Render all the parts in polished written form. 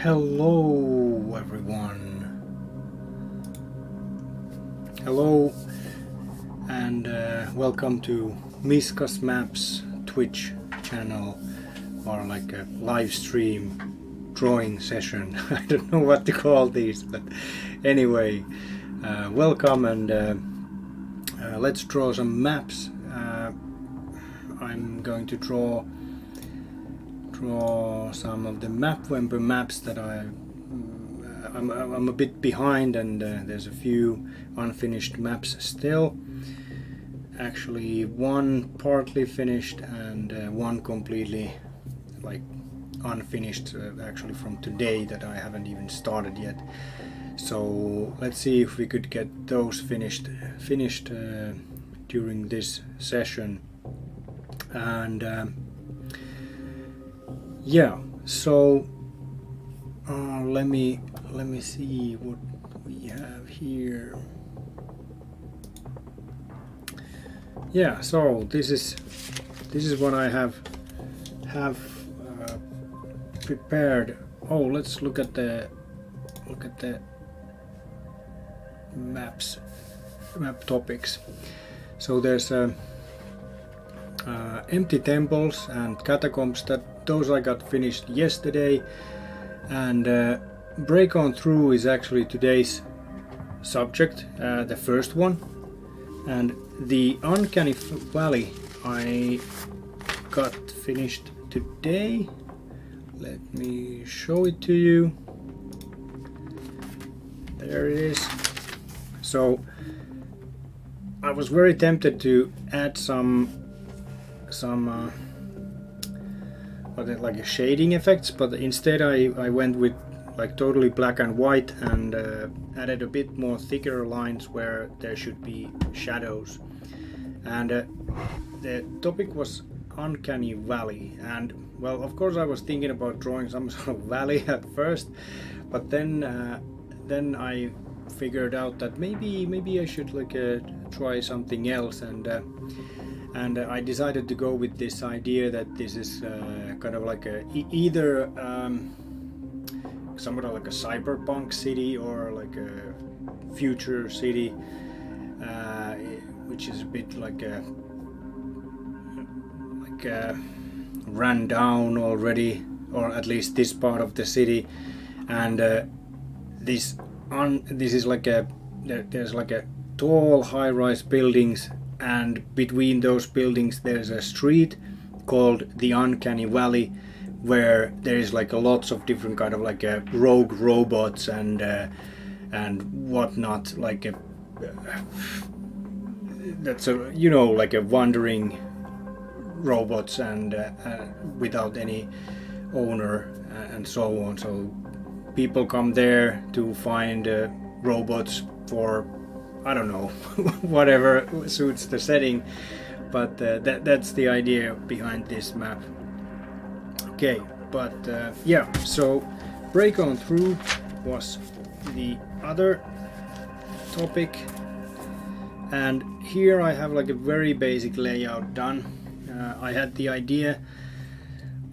Hello everyone. Hello and welcome to Miskas Maps Twitch channel, or like a live stream drawing session. I don't know what to call these, but anyway, welcome and let's draw some maps. I'm going to draw some of the Mapvember maps that I'm a bit behind, and there's a few unfinished maps still. Actually, one partly finished and one completely like unfinished, actually from today, that I haven't even started yet. So let's see if we could get those finished during this session. And yeah, so let me see what we have here. Yeah, so this is what I have prepared. Oh, let's look at the map topics. So there's empty temples and catacombs. Those I got finished yesterday, and break on through is actually today's subject, the first one. And the uncanny valley I got finished today. Let me show it to you. There it is. So I was very tempted to add some like shading effects, but instead I went with like totally black and white, and added a bit more thicker lines where there should be shadows. And the topic was uncanny valley, and well, of course I was thinking about drawing some sort of valley at first, but then I figured out that maybe I should like try something else, and I decided to go with this idea that this is kind of like either somewhat like a cyberpunk city, or like a future city, which is a bit like run down already, or at least this part of the city. And this is like there's like a tall high-rise buildings, and between those buildings there's a street called the Uncanny Valley, where there is like lots of different kind of like rogue robots and whatnot, like that's a, you know, like a wandering robots, and without any owner, and so on. So people come there to find robots for, I don't know, whatever suits the setting, but that's the idea behind this map. Okay, but yeah, so break on through was the other topic, and here I have like a very basic layout done. I had the idea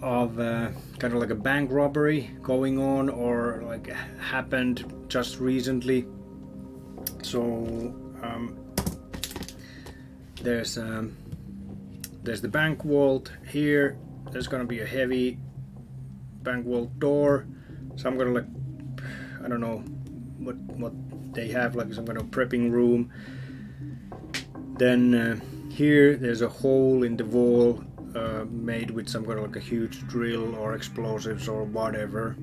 of kind of like a bank robbery going on, or like happened just recently. So there's the bank vault here. There's gonna be a heavy bank vault door, so I'm gonna like, I don't know what they have, like some kind of prepping room. Then here there's a hole in the wall made with some kind of like a huge drill or explosives or whatever.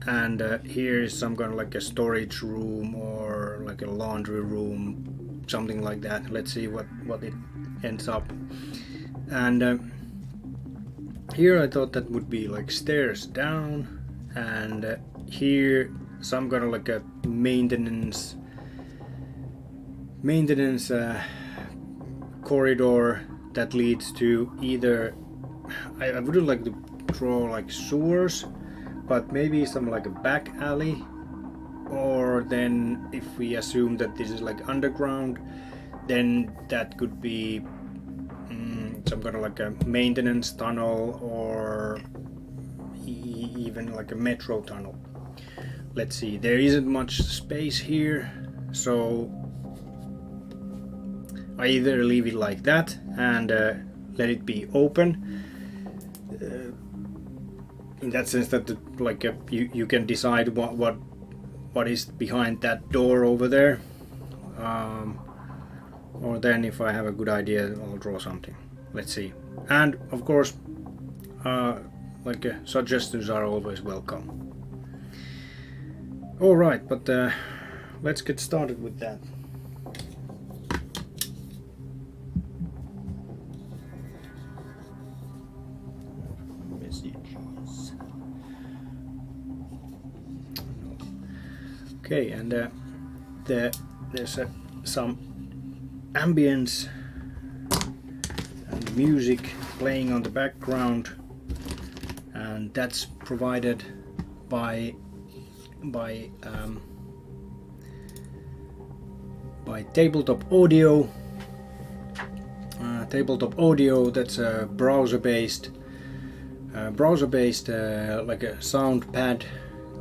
And here is some kind of like a storage room, or like a laundry room, something like that. Let's see what it ends up. And here I thought that would be like stairs down, and here some kind of like a maintenance corridor that leads to either, I wouldn't like to draw like sewers, but maybe some like a back alley, or then if we assume that this is like underground, then that could be some kind of like a maintenance tunnel, or even like a metro tunnel. Let's see, there isn't much space here, so I either leave it like that and let it be open, in that sense that you can decide what is behind that door over there, or then if I have a good idea I'll draw something. Let's see. And of course suggestions are always welcome. Alright, but let's get started with that. Messages. Okay, and there's some ambience and music playing on the background, and that's provided by Tabletop Audio. Tabletop Audio, that's a browser-based like a sound pad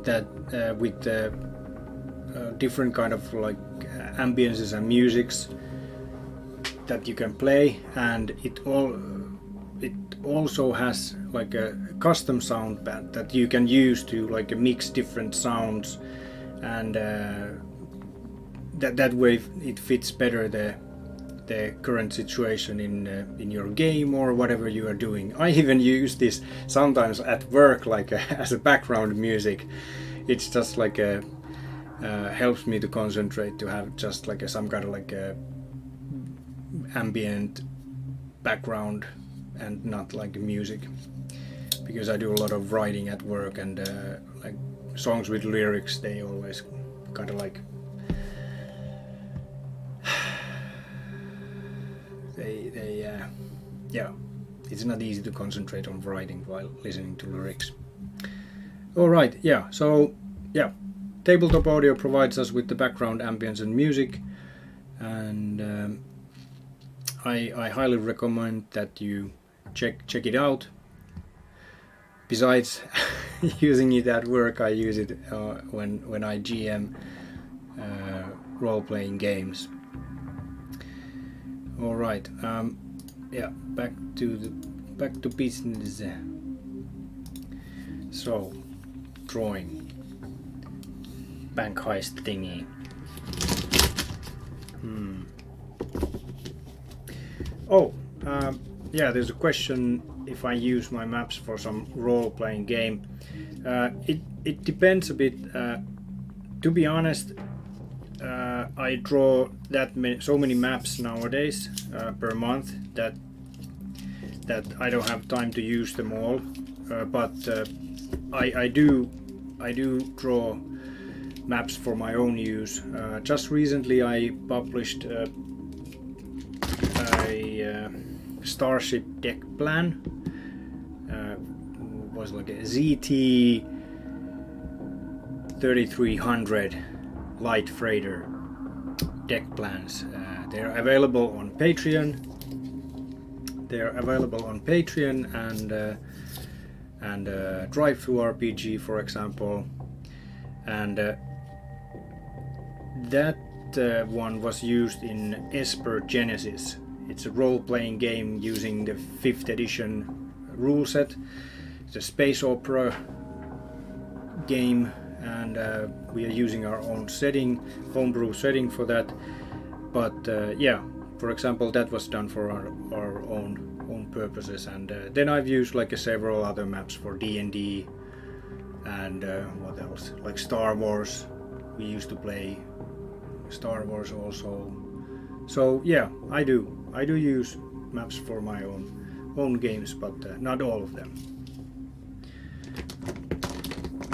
that with different kind of like ambiences and musics that you can play, and it also has like a custom sound pad that you can use to like mix different sounds, and that way it fits better the current situation in your game or whatever you are doing. I even use this sometimes at work, like as a background music. It's just like helps me to concentrate, to have just like some kind of like a ambient background and not like music, because I do a lot of writing at work, and like songs with lyrics, they always kind of like yeah, it's not easy to concentrate on writing while listening to lyrics. Alright, yeah, so yeah, Tabletop Audio provides us with the background ambience and music, and I highly recommend that you check it out. Besides using it at work, I use it when I GM role-playing games. All right, yeah, back to business. So, drawing bank heist thingy. Oh, yeah, there's a question if I use my maps for some role-playing game. It depends a bit. To be honest, I draw so many maps nowadays per month that I don't have time to use them all. But I do draw maps for my own use. Just recently I published a starship deck plan. Was like a ZT 3300 light freighter deck plans. They're available on Patreon. And Drive-Thru RPG, for example, and that one was used in Esper Genesis. It's a role-playing game using the 5th edition rule set. It's a space opera game, and we are using our own setting, homebrew setting for that. But yeah, for example, that was done for our own purposes, and then I've used like several other maps for D&D, and what else, like Star Wars. We used to play Star Wars also. So yeah, I do use maps for my own games, but not all of them.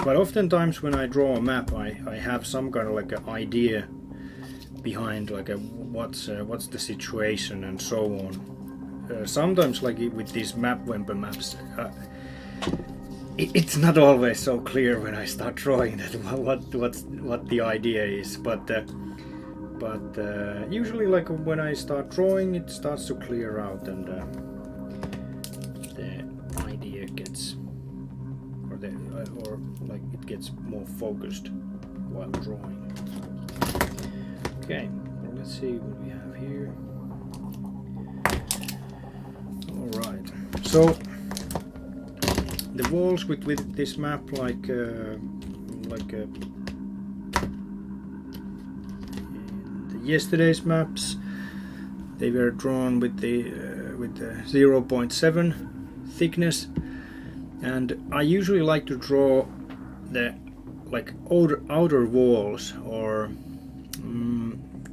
But oftentimes when I draw a map, I have some kind of like an idea behind like what's the situation and so on. Sometimes like with these Mapvember maps, it's not always so clear when I start drawing that what the idea is, but usually like when I start drawing, it starts to clear out, and the idea gets, or or like it gets more focused while drawing. Okay, well, let's see what we have here. All right, so the walls with this map, like yesterday's maps, they were drawn with the 0.7 thickness, and I usually like to draw the like outer walls, or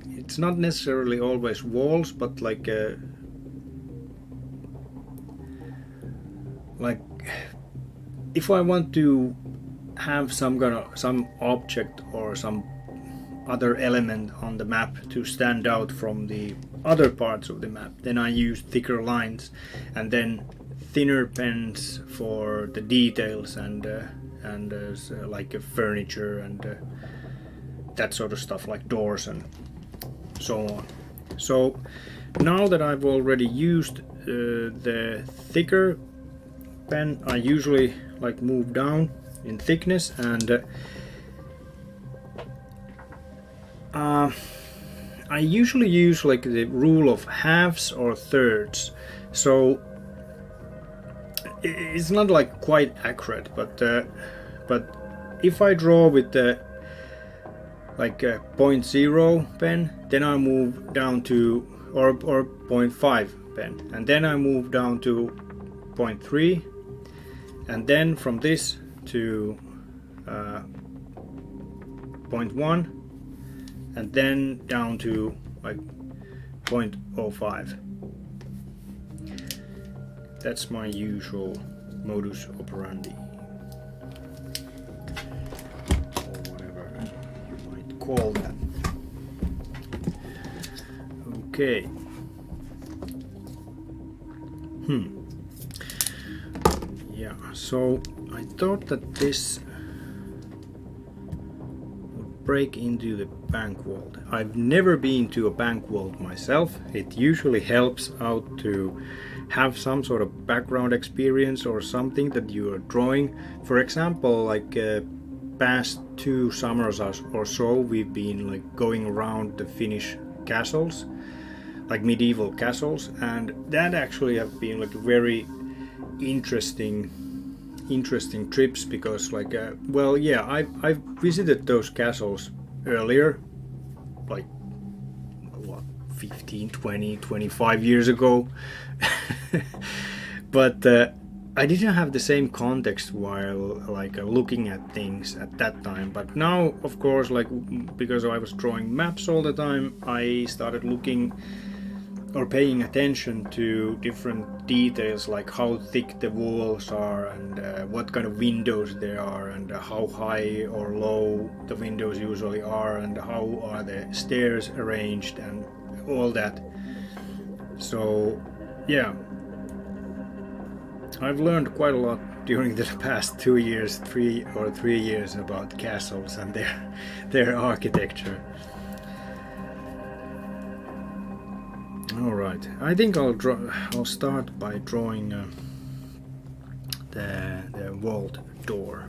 it's not necessarily always walls, but like if I want to have some object or some other element on the map to stand out from the other parts of the map, then I use thicker lines, and then thinner pens for the details and like furniture and that sort of stuff, like doors and so on. So now that I've already used the thicker pen, I usually like move down in thickness, and I usually use like the rule of halves or thirds. So it's not like quite accurate, but if I draw with the like 0.0 pen, then I move down to or 0.5 pen, and then I move down to 0.3, and then from this to 0.1, and then down to like 0.05. That's my usual modus operandi, or whatever you might call that. Okay. Yeah, so I thought that this would break into the bank vault. I've never been to a bank vault myself. It usually helps out to have some sort of background experience or something that you are drawing. For example, like past 2 summers or so, we've been like going around the Finnish castles, like medieval castles, and that actually have been like very interesting trips, because like well, yeah, I've visited those castles earlier, like what, 15, 20, 25 years ago. But I didn't have the same context while like looking at things at that time. But now, of course, like because I was drawing maps all the time, I started looking or paying attention to different details, like how thick the walls are, and what kind of windows there are, and how high or low the windows usually are, and how are the stairs arranged, and all that. So yeah, I've learned quite a lot during the past 3 years about castles and their architecture. All right, I think I'll start by drawing the vault door.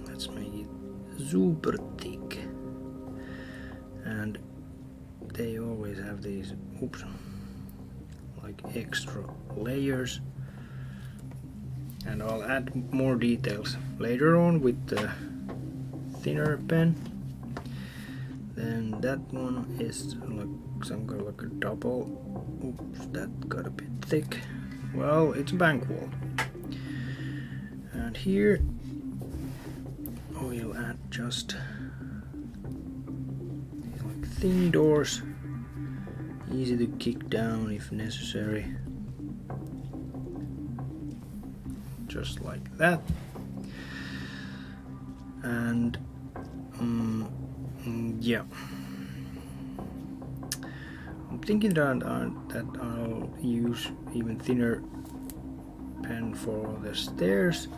Let's make it super thick, and they always have these like extra layers, and I'll add more details later on with the thinner pen. Then that one is like some kind of like a double. Oops, that got a bit thick. Well, it's a bank wall. And here we'll add just like thin doors, easy to kick down if necessary. Just like that. And yeah, I'm thinking that I'll use even thinner pen for the stairs,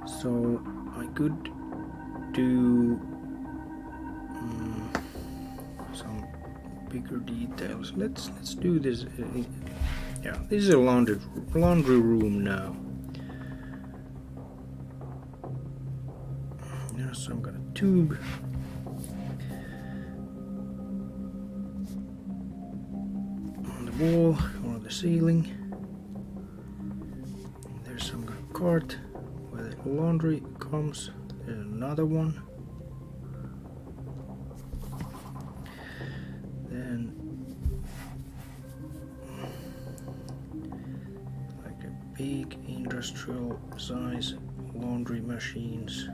so I could do some bigger details. Let's do this yeah, this is a laundry room now. There's some kind of tube. On the wall or the ceiling. There's some kind of cart where the laundry comes. There's another one. Then like a big industrial size laundry machines.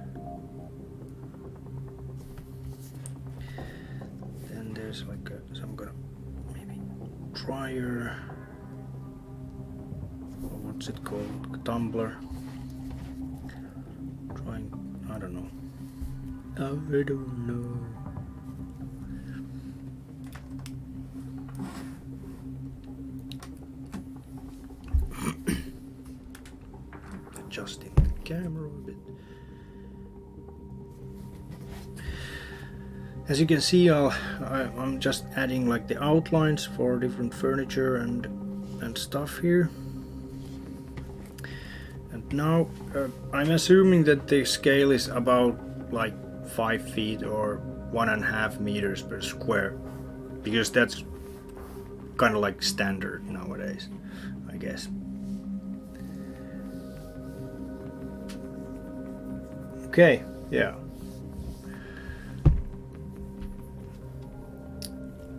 Then there's like some kind of maybe dryer, or what's it called, tumbler. I don't know. I don't know. Adjusting the camera a bit. As you can see, I'm just adding like the outlines for different furniture and stuff here. And now I'm assuming that the scale is about like 5 feet or 1.5 meters per square, because that's kind of like standard nowadays, I guess. Okay, yeah.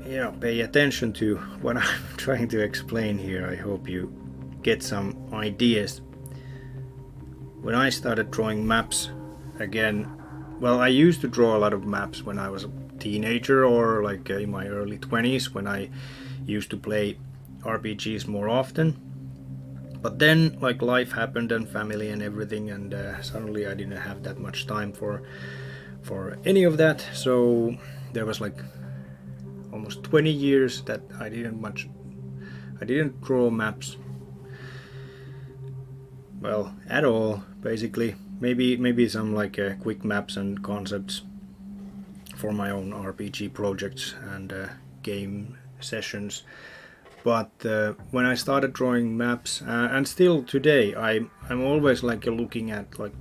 Yeah, pay attention to what I'm trying to explain here. I hope you get some ideas. When I started drawing maps again, well, I used to draw a lot of maps when I was a teenager or like in my early 20s, when I used to play RPGs more often. But then like life happened and family and everything, and suddenly I didn't have that much time for any of that. So there was like almost 20 years that I didn't draw maps, well, at all, basically. Maybe some like quick maps and concepts for my own RPG projects and game sessions. But when I started drawing maps, and still today, I'm always like looking at like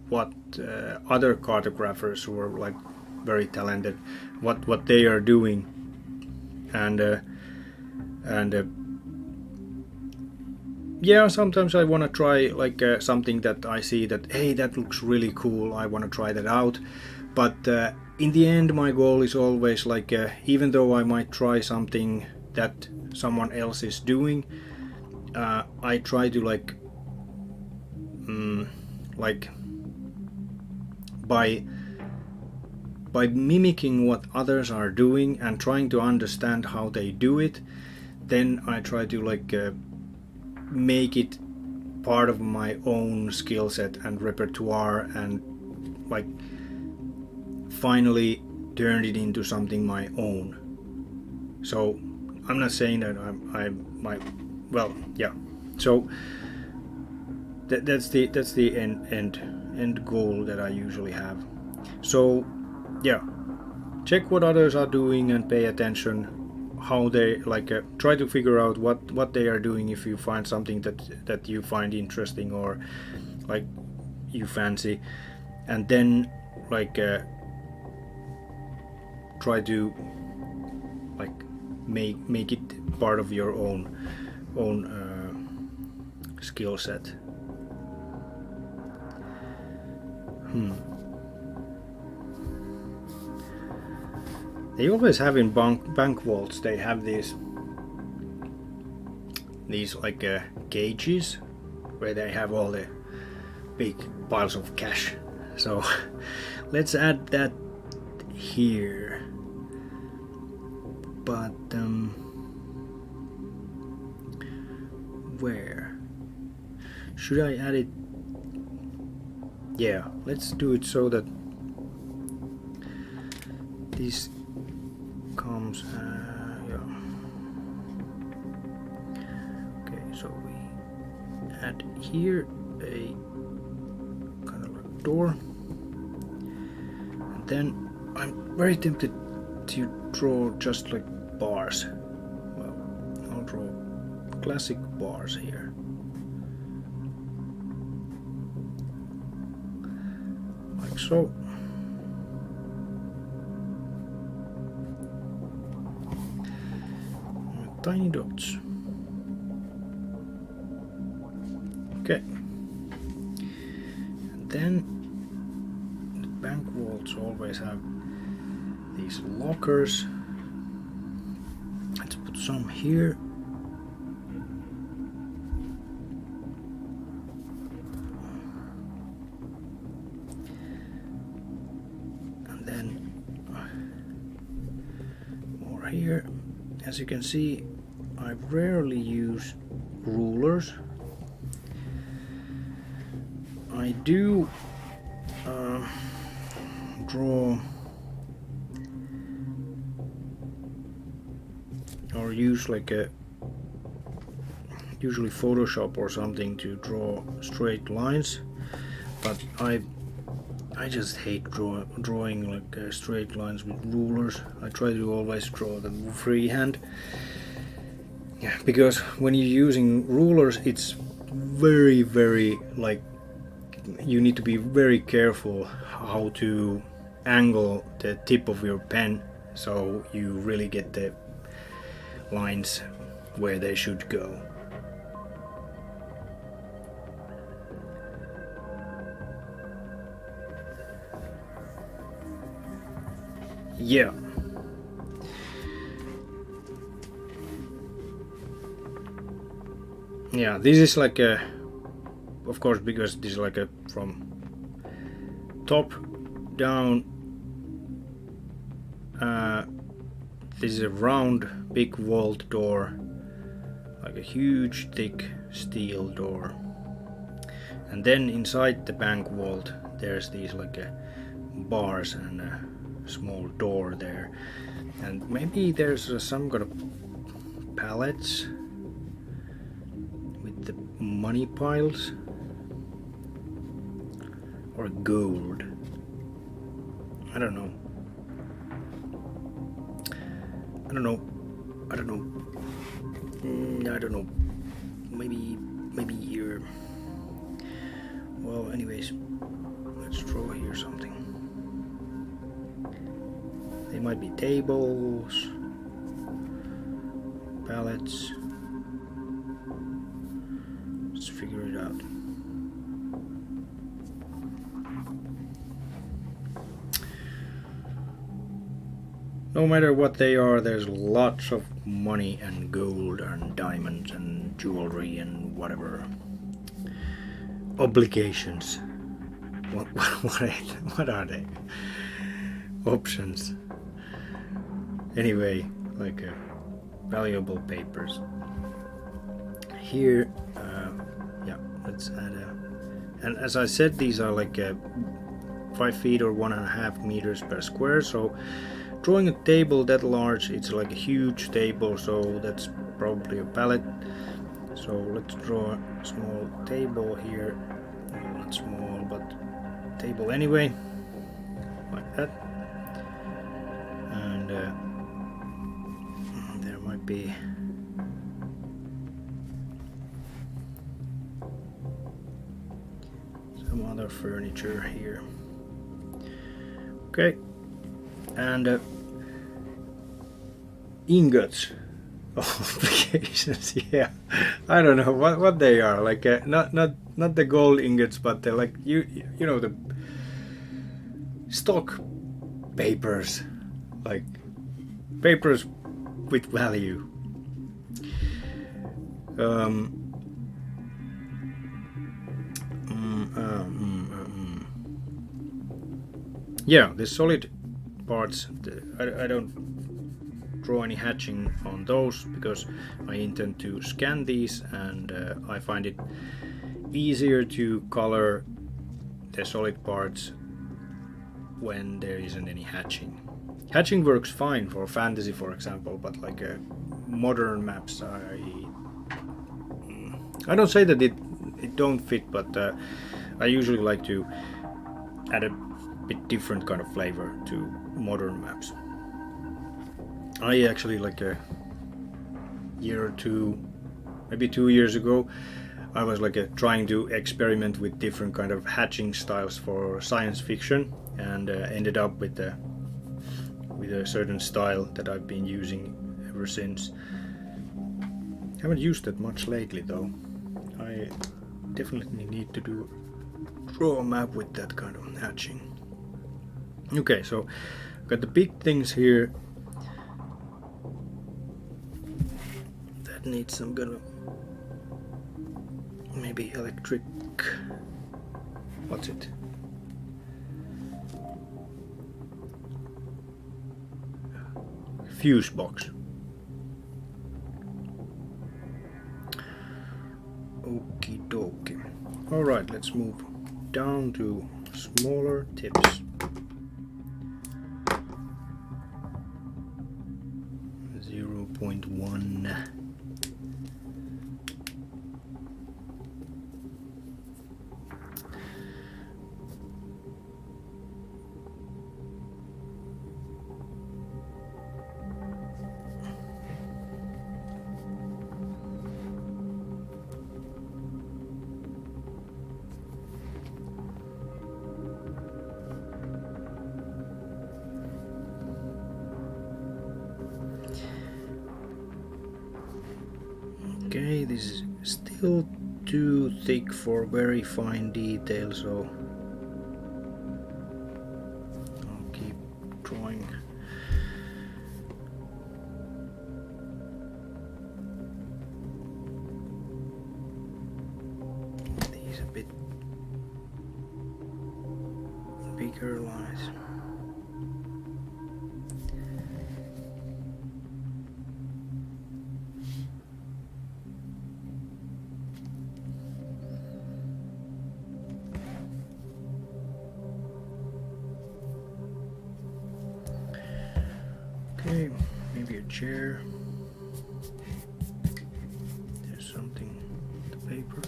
what other cartographers who are like very talented, what they are doing, and yeah, sometimes I want to try like something that I see that, hey, that looks really cool, I want to try that out. But in the end, my goal is always like, even though I might try something that someone else is doing, I try to like by mimicking what others are doing and trying to understand how they do it, then I try to like make it part of my own skill set and repertoire, and like finally turn it into something my own. So I'm not saying that I might, well, yeah. So that's the end goal that I usually have. So yeah, check what others are doing and pay attention how they like try to figure out what they are doing. If you find something that you find interesting or like you fancy, and then like try to like make it part of your own skill set. They always have in bank vaults, they have these like cages where they have all the big piles of cash. So let's add that here. But where should I add it? Yeah, let's do it so that this comes, yeah. Okay, so we add here a kind of like door, and then I'm very tempted to draw just like bars. Well, I'll draw of classic bars here. Like so. Tiny dots. Okay. And then the bank vaults always have these lockers. Let's put some here. And then more here. As you can see, I rarely use rulers. I do draw or use like a usually Photoshop or something to draw straight lines, but I just hate drawing like straight lines with rulers. I try to always draw them freehand. Yeah, because when you're using rulers, it's very like you need to be very careful how to angle the tip of your pen so you really get the lines where they should go. Yeah. Yeah, this is like a, of course, because this is like a from top down. This is a round big vault door, like a huge thick steel door, and then inside the bank vault there's these like bars and a small door there, and maybe there's some kind of pallets with the money piles or gold. I don't know. I don't know. Maybe here. Well, anyways, let's draw here something. They might be tables, pallets. Let's figure it out. No matter what they are, there's lots of money and gold and diamonds and jewelry and whatever. Obligations. What are they? Options. Anyway, like valuable papers. Here, yeah, let's add a. And as I said, these are like 5 feet or 1.5 meters per square. So drawing a table that large, it's like a huge table. So that's probably a pallet. So let's draw a small table here. Not small, but table anyway, like that. And there might be some other furniture here. Okay, and ingots. Obligations. Yeah, I don't know what they are. Like not the gold ingots, but they're like you know, the stock papers, like papers with value. Yeah, the solid parts, I don't draw any hatching on those because I intend to scan these, and I find it easier to color the solid parts when there isn't any hatching. Hatching works fine for fantasy, for example, but like modern maps, I don't say that it don't fit, but I usually like to add a bit different kind of flavor to modern maps. I actually, like a year or two maybe 2 years ago, I was like trying to experiment with different kind of hatching styles for science fiction, and ended up with a certain style that I've been using ever since. Haven't used it much lately though. I definitely need to draw a map with that kind of hatching. Okay, so I've got the big things here that need some kind of maybe electric, what's it? Fuse box. Okie dokie. Alright, let's move down to smaller tips. 0.1. Okay, this is still too thick for very fine detail, so I'll keep drawing. These a bit bigger lines. Okay, maybe a chair. There's something in the paper.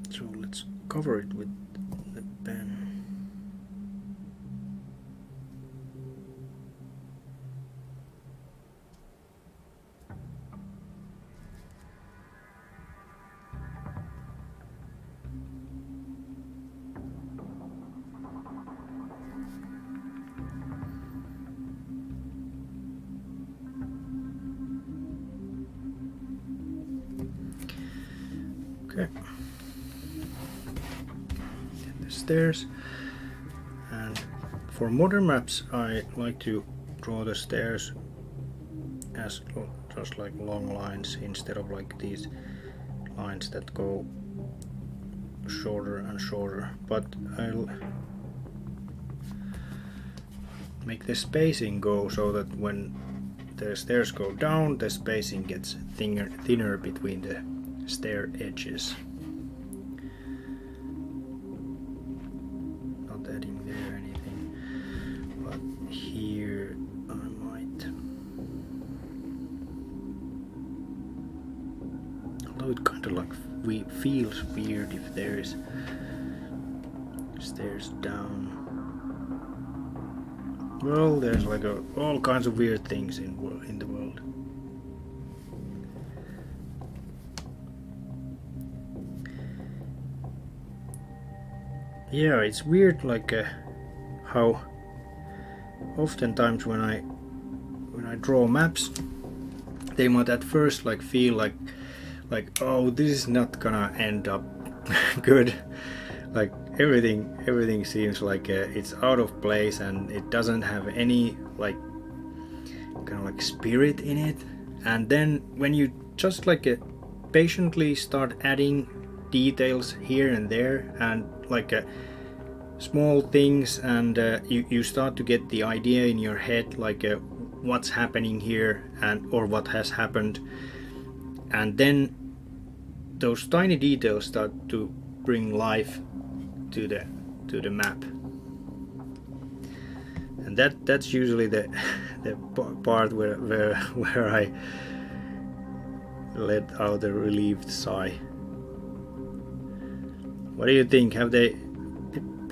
So let's cover it with the pen. Okay. The stairs. And for modern maps, I like to draw the stairs as just like long lines instead of like these lines that go shorter and shorter. But I'll make the spacing go so that when the stairs go down, the spacing gets thinner between the stair edges. Not adding there anything, but here I might. Although it kind of like feels weird if there is stairs down. Well, there's like all kinds of weird things in the world. Yeah, it's weird, like how oftentimes when I draw maps, they might at first like feel like oh, this is not gonna end up good. Like everything seems like it's out of place and it doesn't have any like kind of like spirit in it. And then when you just like patiently start adding details here and there and like small things, and you start to get the idea in your head like what's happening here and or what has happened, and then those tiny details start to bring life to the map, and that's usually the part where I let out a relieved sigh. What do you think? Have they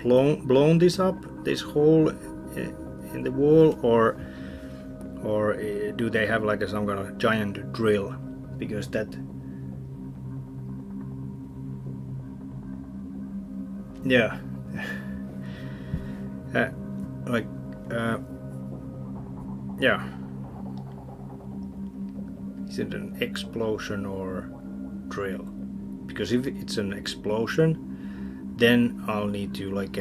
blown this up, this hole in the wall, or or do they have like some kind of giant drill? Because that, yeah, like yeah, is it an explosion or drill? Because if it's an explosion, then I'll need to like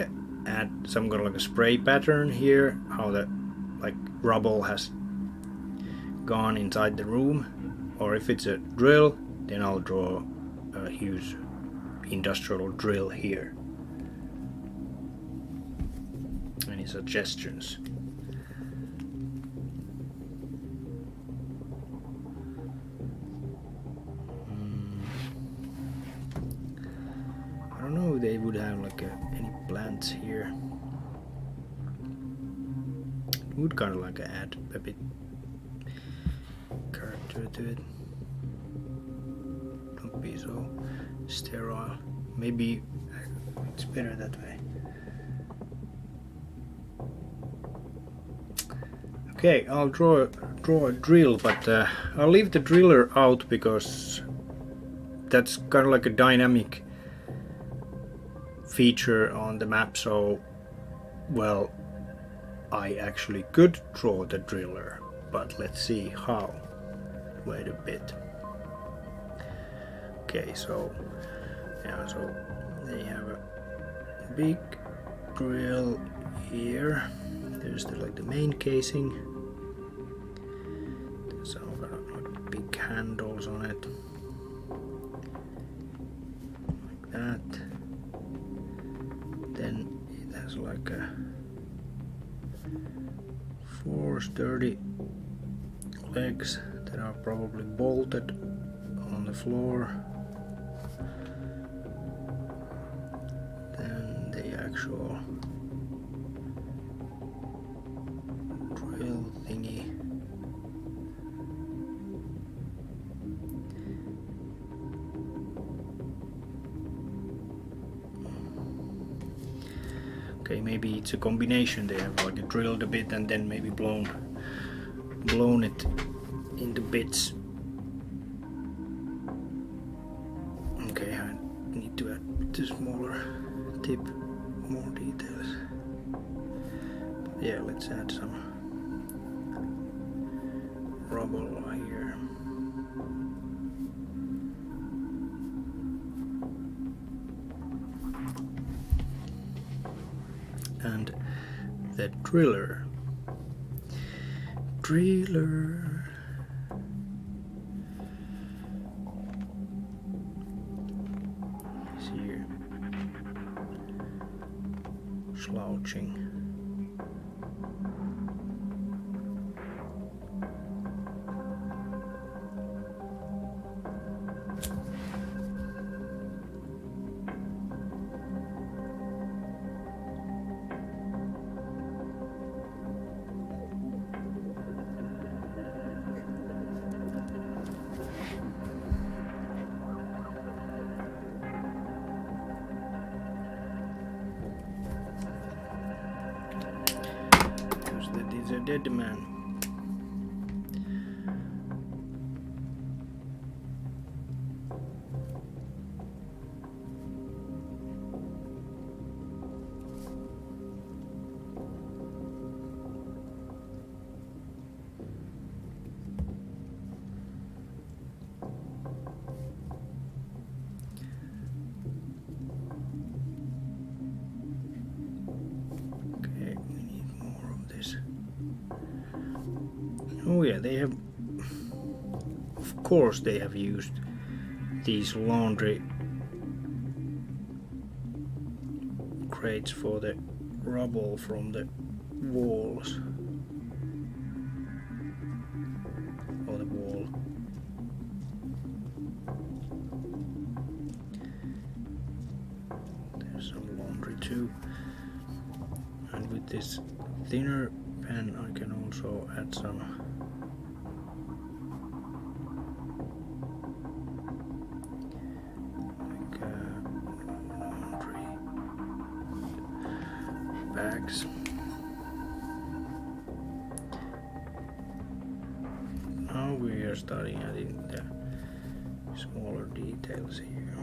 add some kind of like a spray pattern here, how the like rubble has gone inside the room. Or if it's a drill, then I'll draw a huge industrial drill here. Any suggestions? I don't know if they would have like any plants here. It would kind of like add a bit character to it. Don't be so sterile. Maybe it's better that way. Okay, I'll draw a drill, but I'll leave the driller out because that's kind of like a dynamic feature on the map. So, well, I actually could draw the driller, but let's see how. Wait a bit. Okay, so yeah, so they have a big drill here. There's like the main casing. There's some kind of like big handles on it, like that. Then it has like a 4 sturdy legs that are probably bolted on the floor. Then the actual drill thingy. Okay, maybe it's a combination. They have like drilled a bit and then maybe blown it into bits. Okay, I need to add the smaller tip, more details. But yeah, let's add some rubble here. And the driller. Is here slouching. He's a dead man. Okay, we need more of this. Oh yeah, they have, of course they have used these laundry crates for the rubble from the walls, or the wall. There's some laundry too, and with this thinner pen I can also add some bags. starting adding the smaller details here.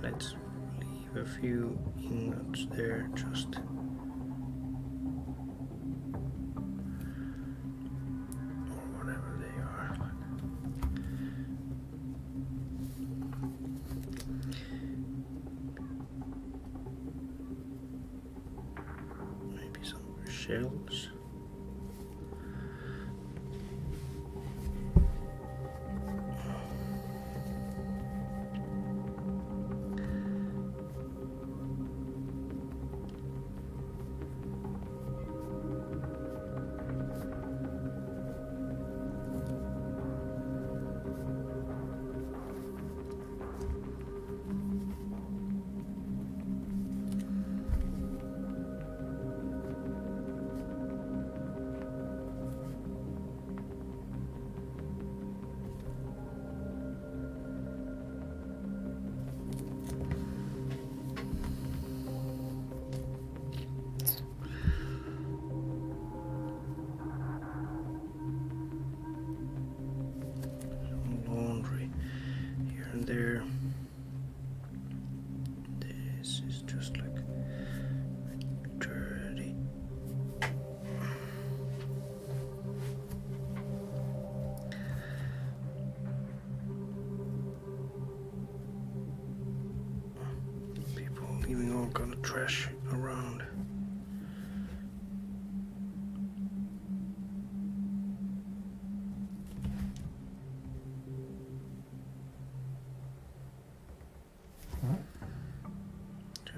Let's leave a few ingots there just or whatever they are. Maybe some shells. There. This is just like dirty. People leaving all kind of trash around.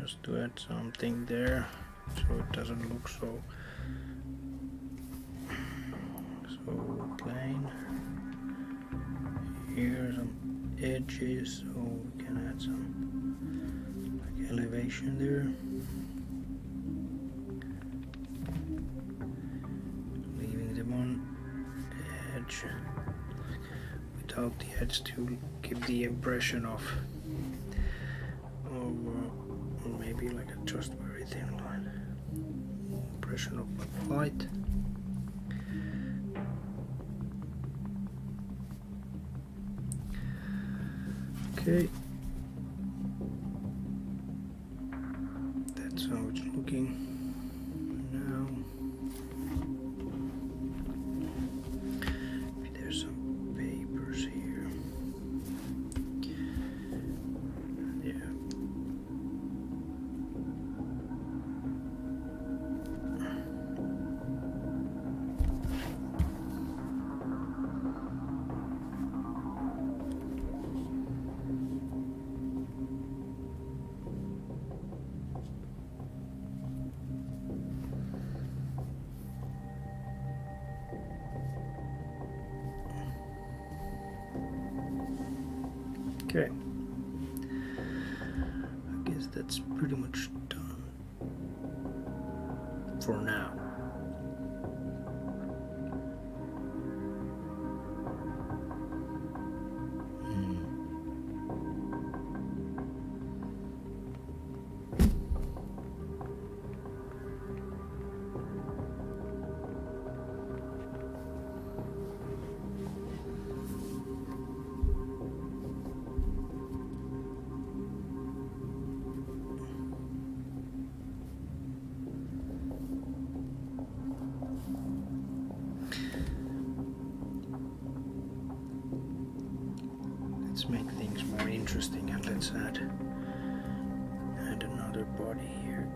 Just to add something there so it doesn't look so plain. Here some edges so we can add some like elevation there. Leaving them on the edge without the edge to give the impression of maybe like a just very thin line. Impression of light. Okay. That's how it's looking now. There's some papers here. Yeah. Okay, I guess that's pretty much done for now. Let's make things more interesting and let's add another body here.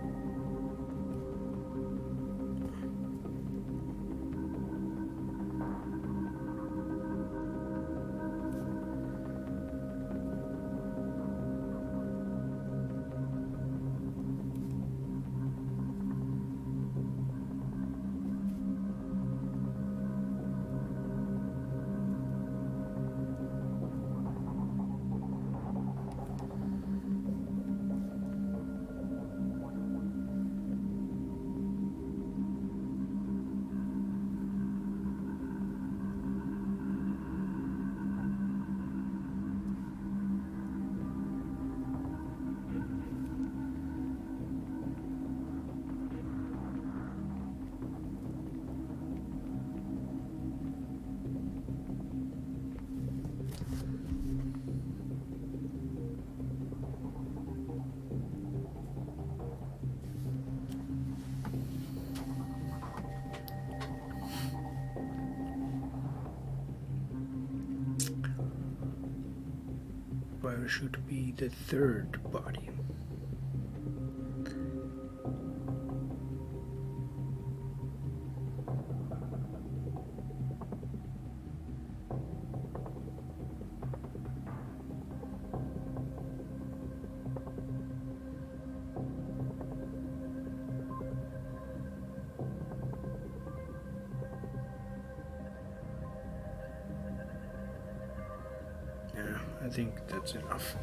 wire should be the third body. Yeah, I think that's enough.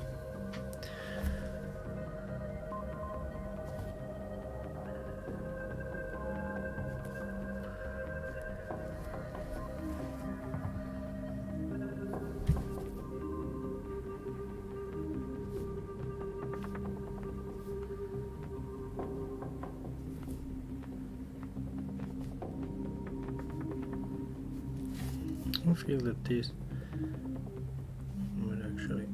I feel that this would actually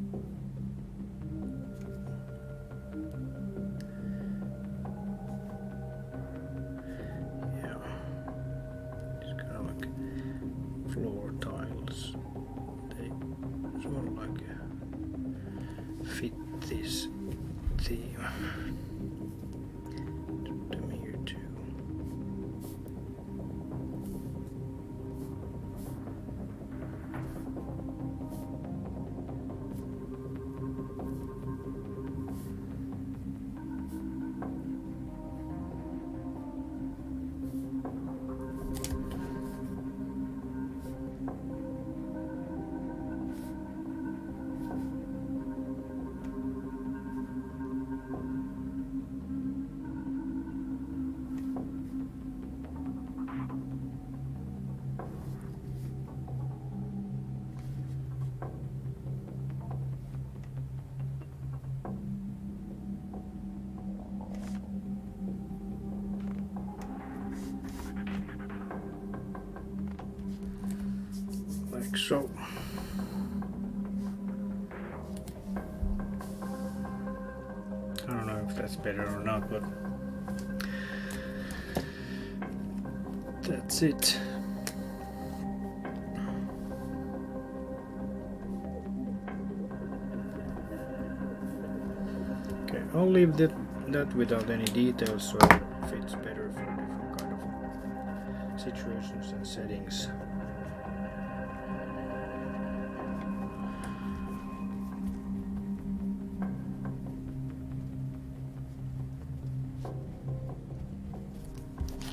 it's kind of like floor tiles. They sort of like fit this theme. Put them here too. Like so. I don't know if that's better or not, but that's it. Okay, I'll leave that without any details so it fits better for different kind of situations and settings.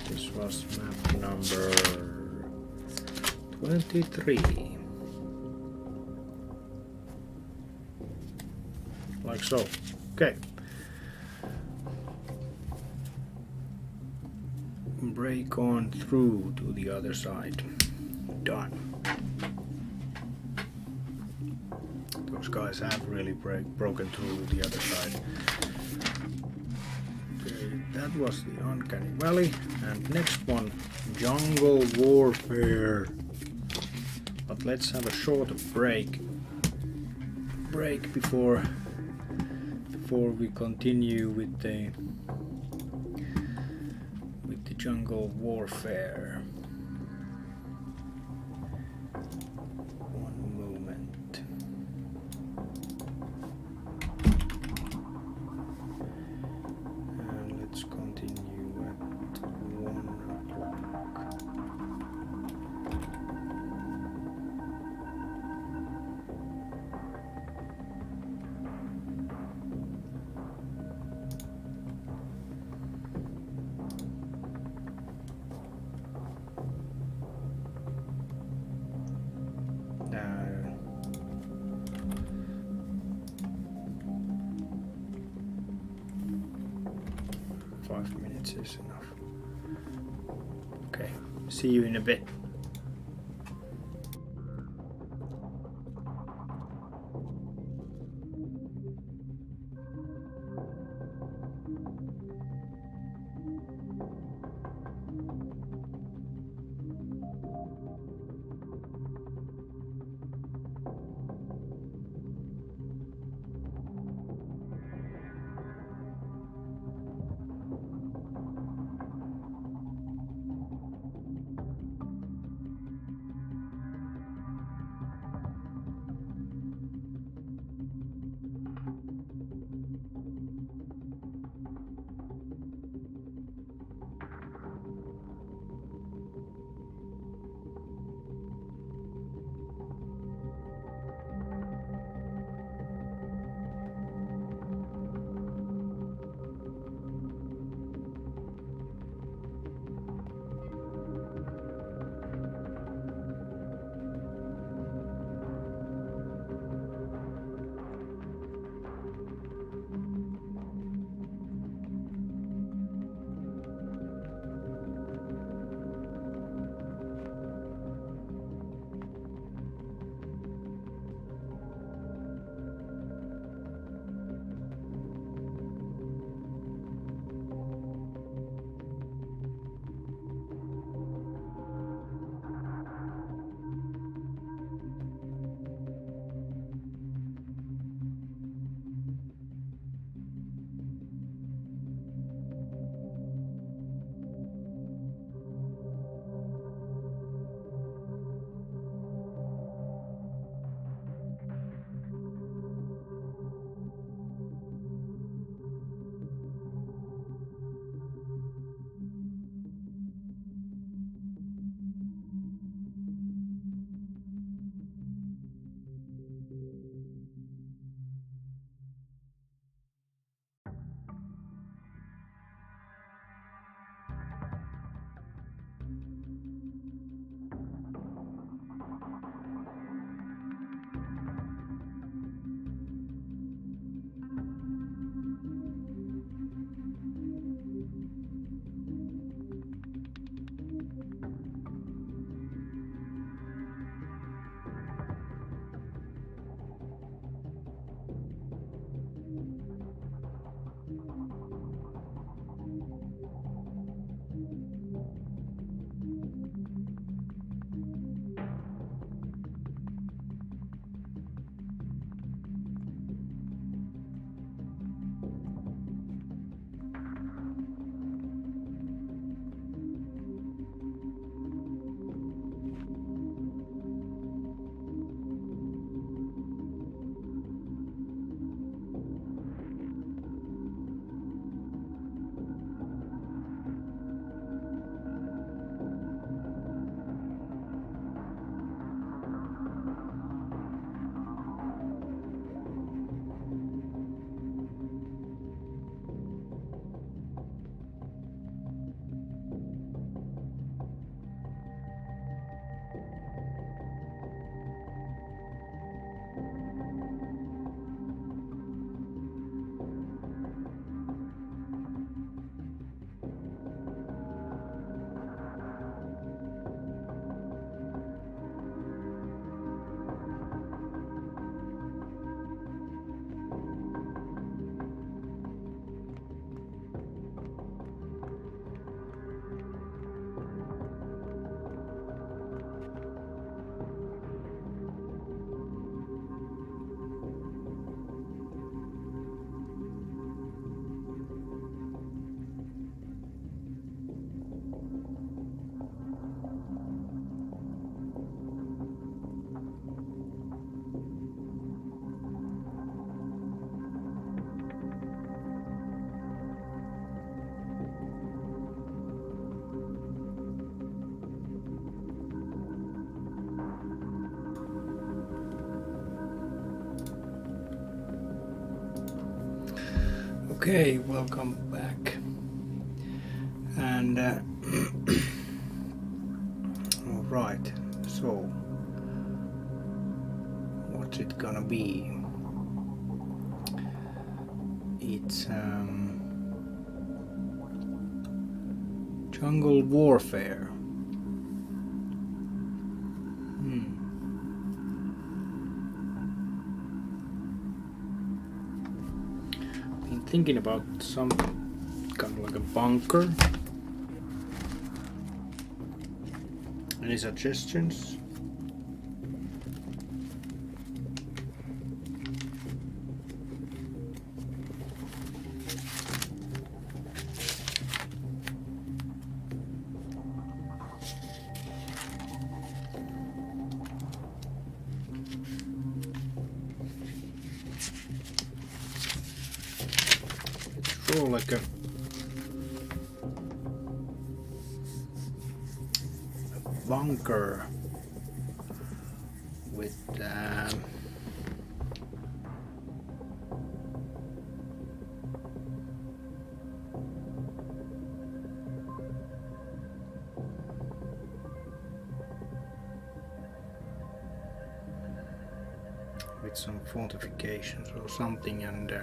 This was map number 23. Like so. Okay. Break on through to the other side. Done. Those guys have really broken through the other side. Okay, that was the Uncanny Valley, and next one, Jungle Warfare. But let's have a short break before we continue with the Jungle Warfare. One moment. And let's continue at 1 o'clock. No. Five minutes is enough. Okay, see you in a bit. Okay, welcome back. And all right, so what's it gonna be? It's jungle warfare. Been thinking about some kind of like a bunker. Any suggestions? Draw like a bunker with some fortifications or something, and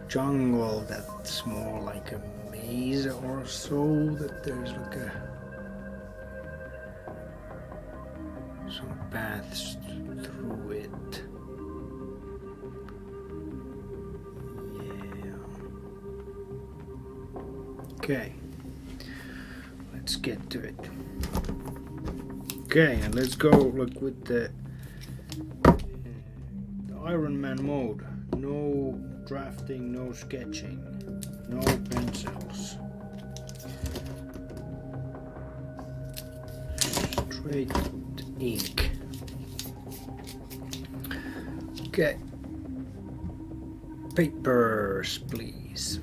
jungle that's more like a maze or so, that there's like some paths through it. Yeah. Okay, let's get to it. Okay, and let's go like with the Iron Man mode. No drafting, no sketching, no pencils. Straight ink. Okay. Papers, please.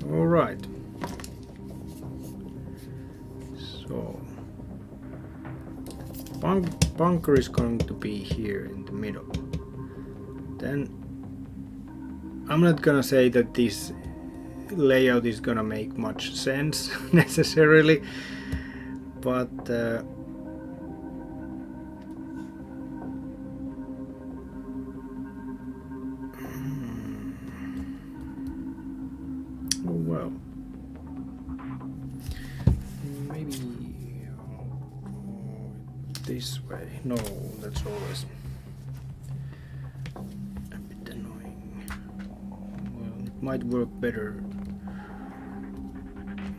All right. So bunker is going to be here in the middle. Then I'm not gonna say that this layout is gonna make much sense necessarily, but oh well, maybe this way. No, that's always a bit annoying. Well, it might work better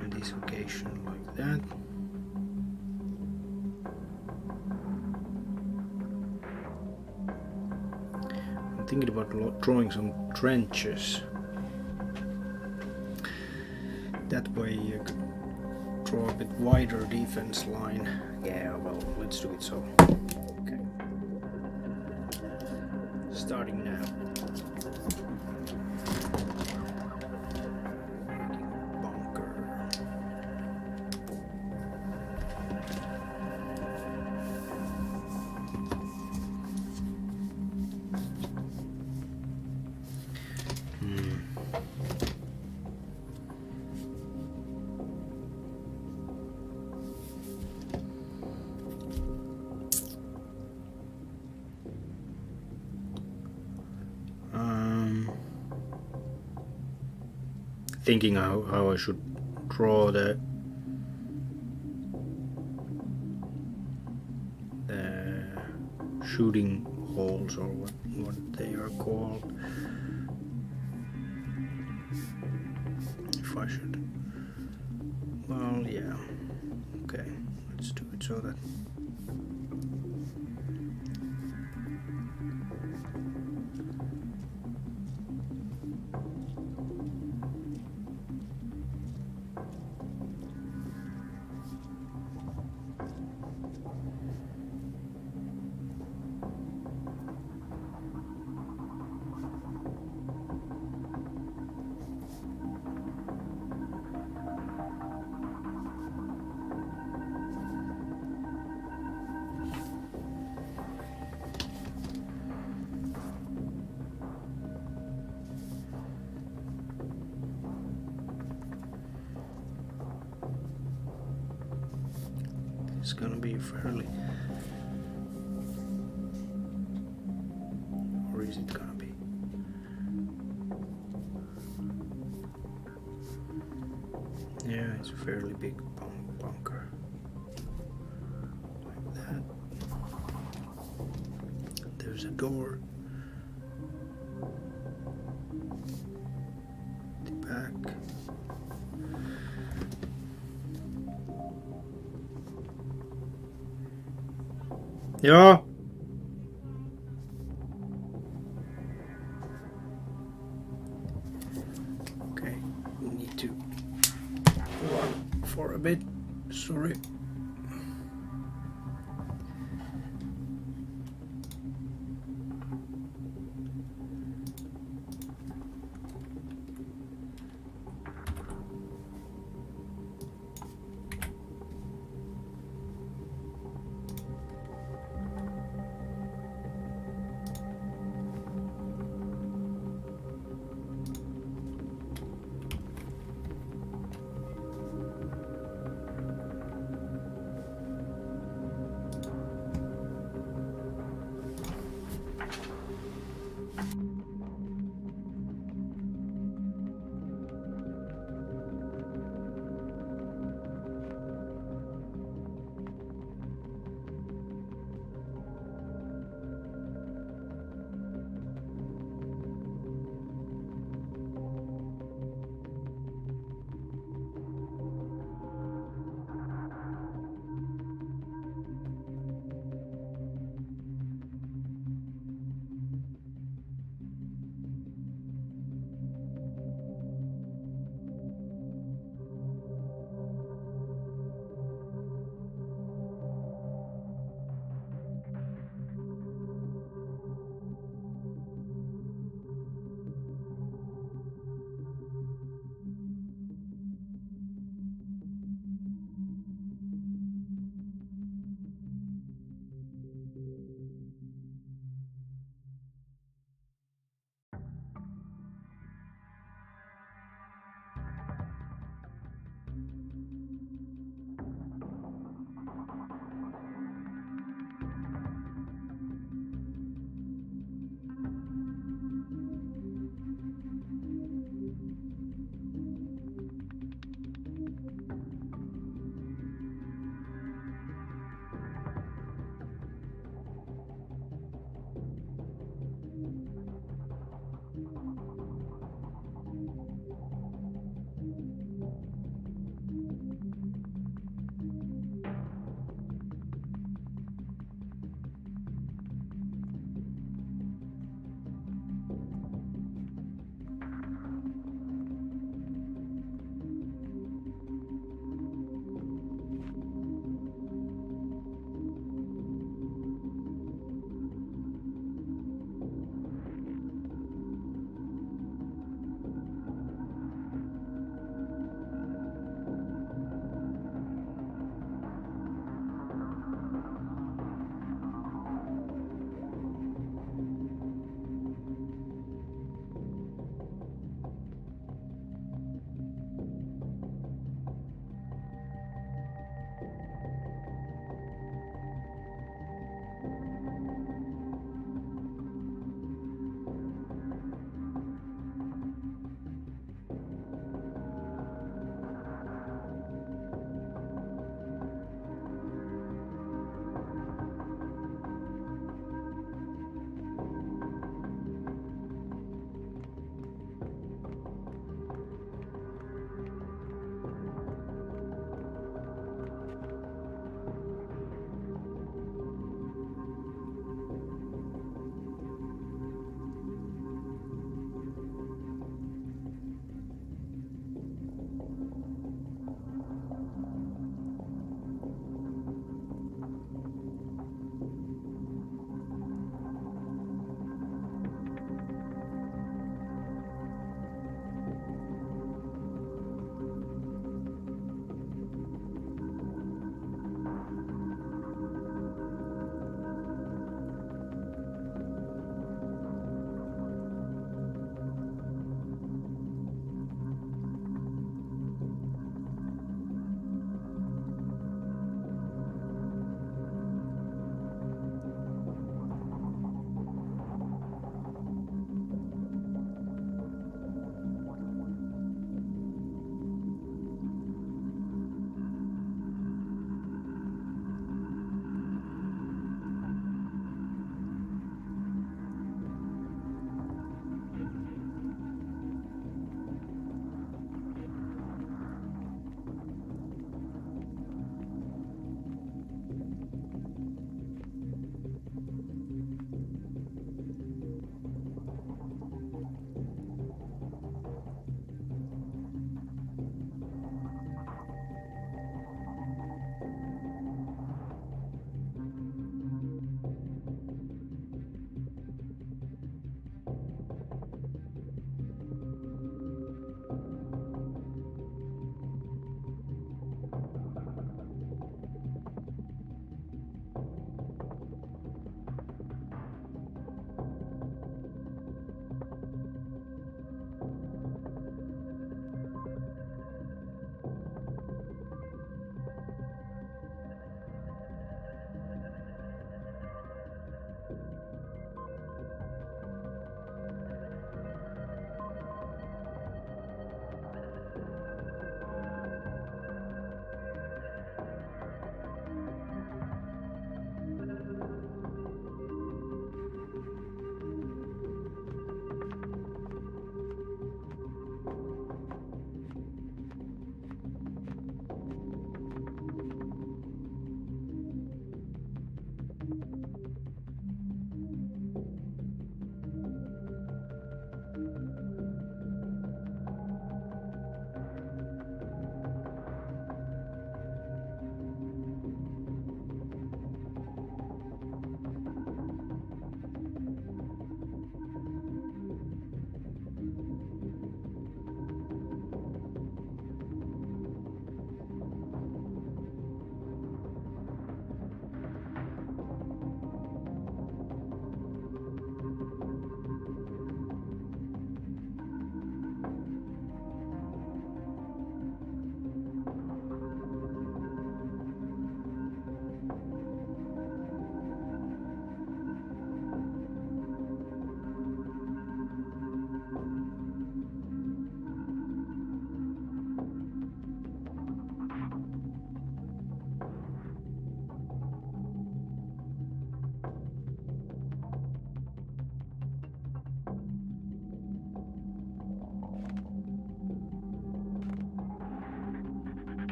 on this occasion like that. I'm thinking about drawing some trenches. That way you could draw a bit wider defense line. Yeah, well, let's do it so. Okay. Starting now. Bunker. Thinking how I should draw the shooting holes, or what they are called. If I should, well, yeah, okay, let's do it so that it's gonna be fairly. Or is it gonna be? Yeah, it's a fairly big bunker. Like that. There's a door. The back. Ja. Okay, we need to run for a bit. Sorry.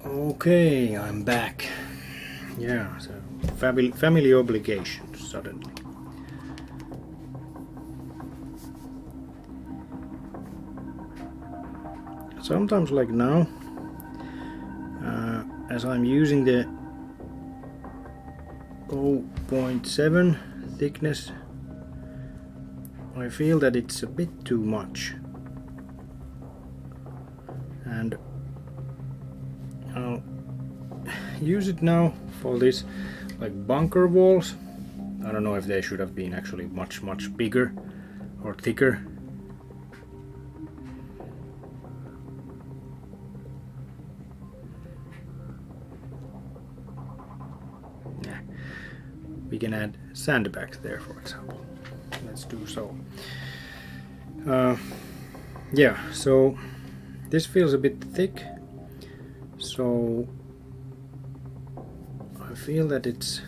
Okay, I'm back. Yeah, so family obligations suddenly. Sometimes, like now, as I'm using the 0.7 thickness, I feel that it's a bit too much, and I'll use it now for this like bunker walls. I don't know if they should have been actually much bigger or thicker. Yeah. We can add sandbags there, for example. Let's do so. Yeah, so this feels a bit thick, so I feel that it's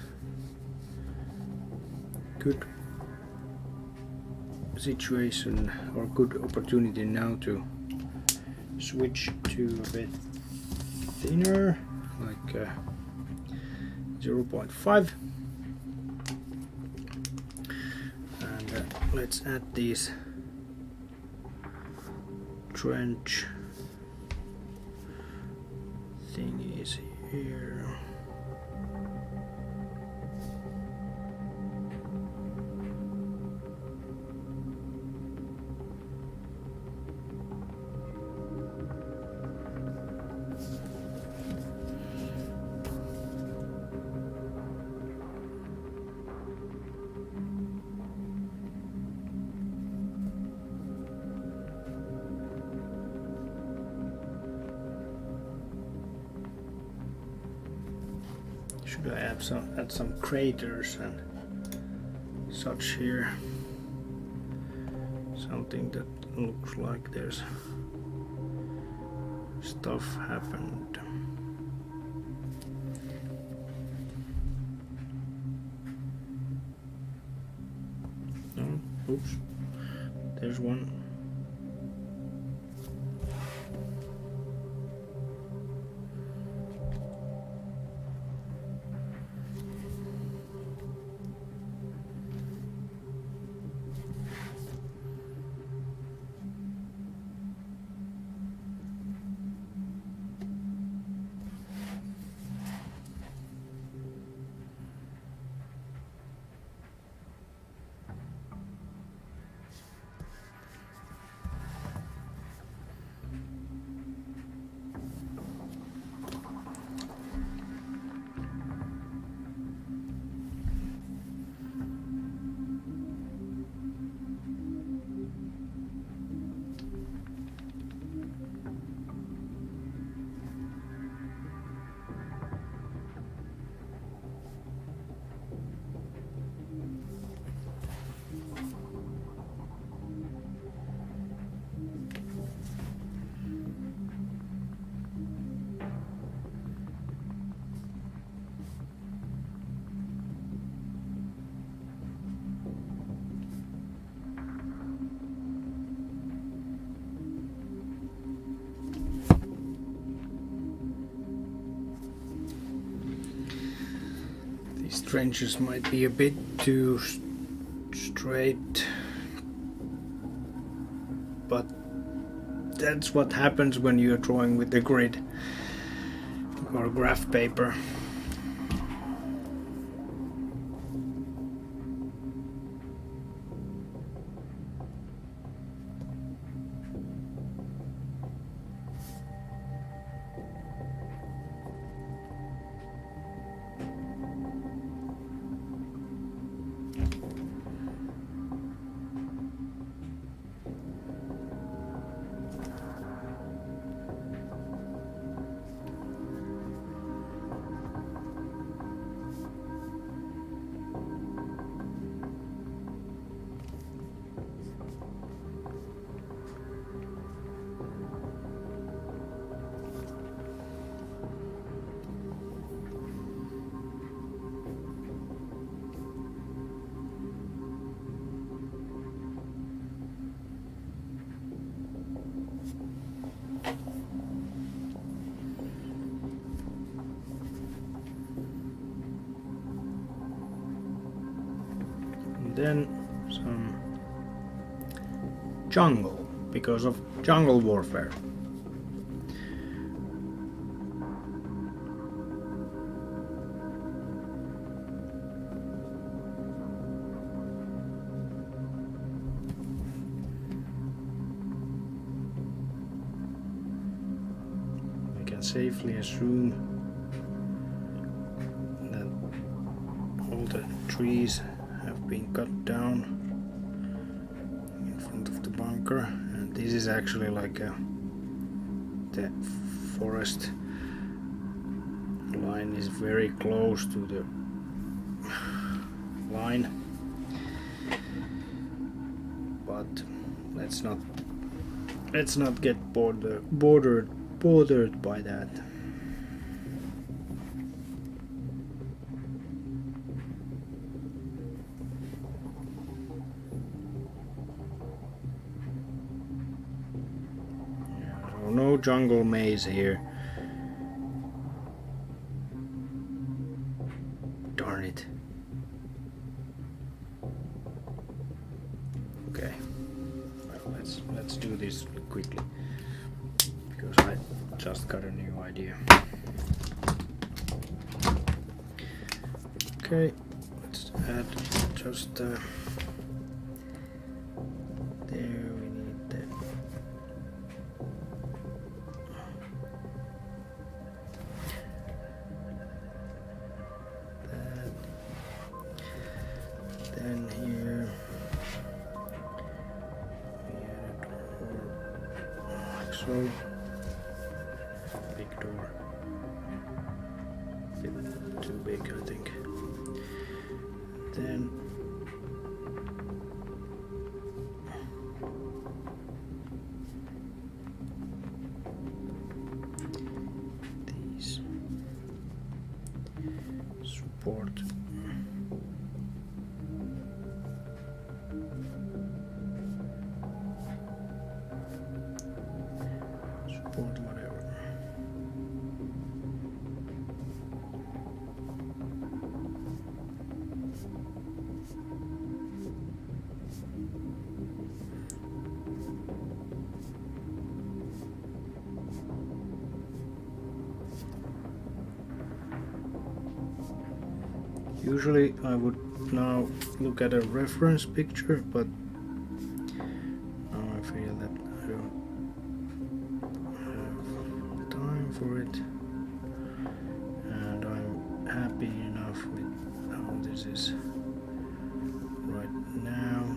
good situation or good opportunity now to switch to a bit thinner, like 0.5, and let's add these trench thingies here. Should I add some craters and such here? Something that looks like there's stuff happened. No, oops, there's one. These trenches might be a bit too straight, but that's what happens when you're drawing with the grid or graph paper. then some jungle, because of jungle warfare. We can safely assume that all the trees have been cut down in front of the bunker, and this is actually like the forest line is very close to the line, but let's not get bothered by that. So no jungle maze here. Darn it. Okay. Well, let's do this quickly, because I just got a new idea. Okay, let's add just there we need that. Then here we add a door like so. Big door. A bit too big, I think. Then these support whatever. Usually I would now look at a reference picture, but now I feel that I don't have time for it, and I'm happy enough with how this is right now.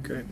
Okay.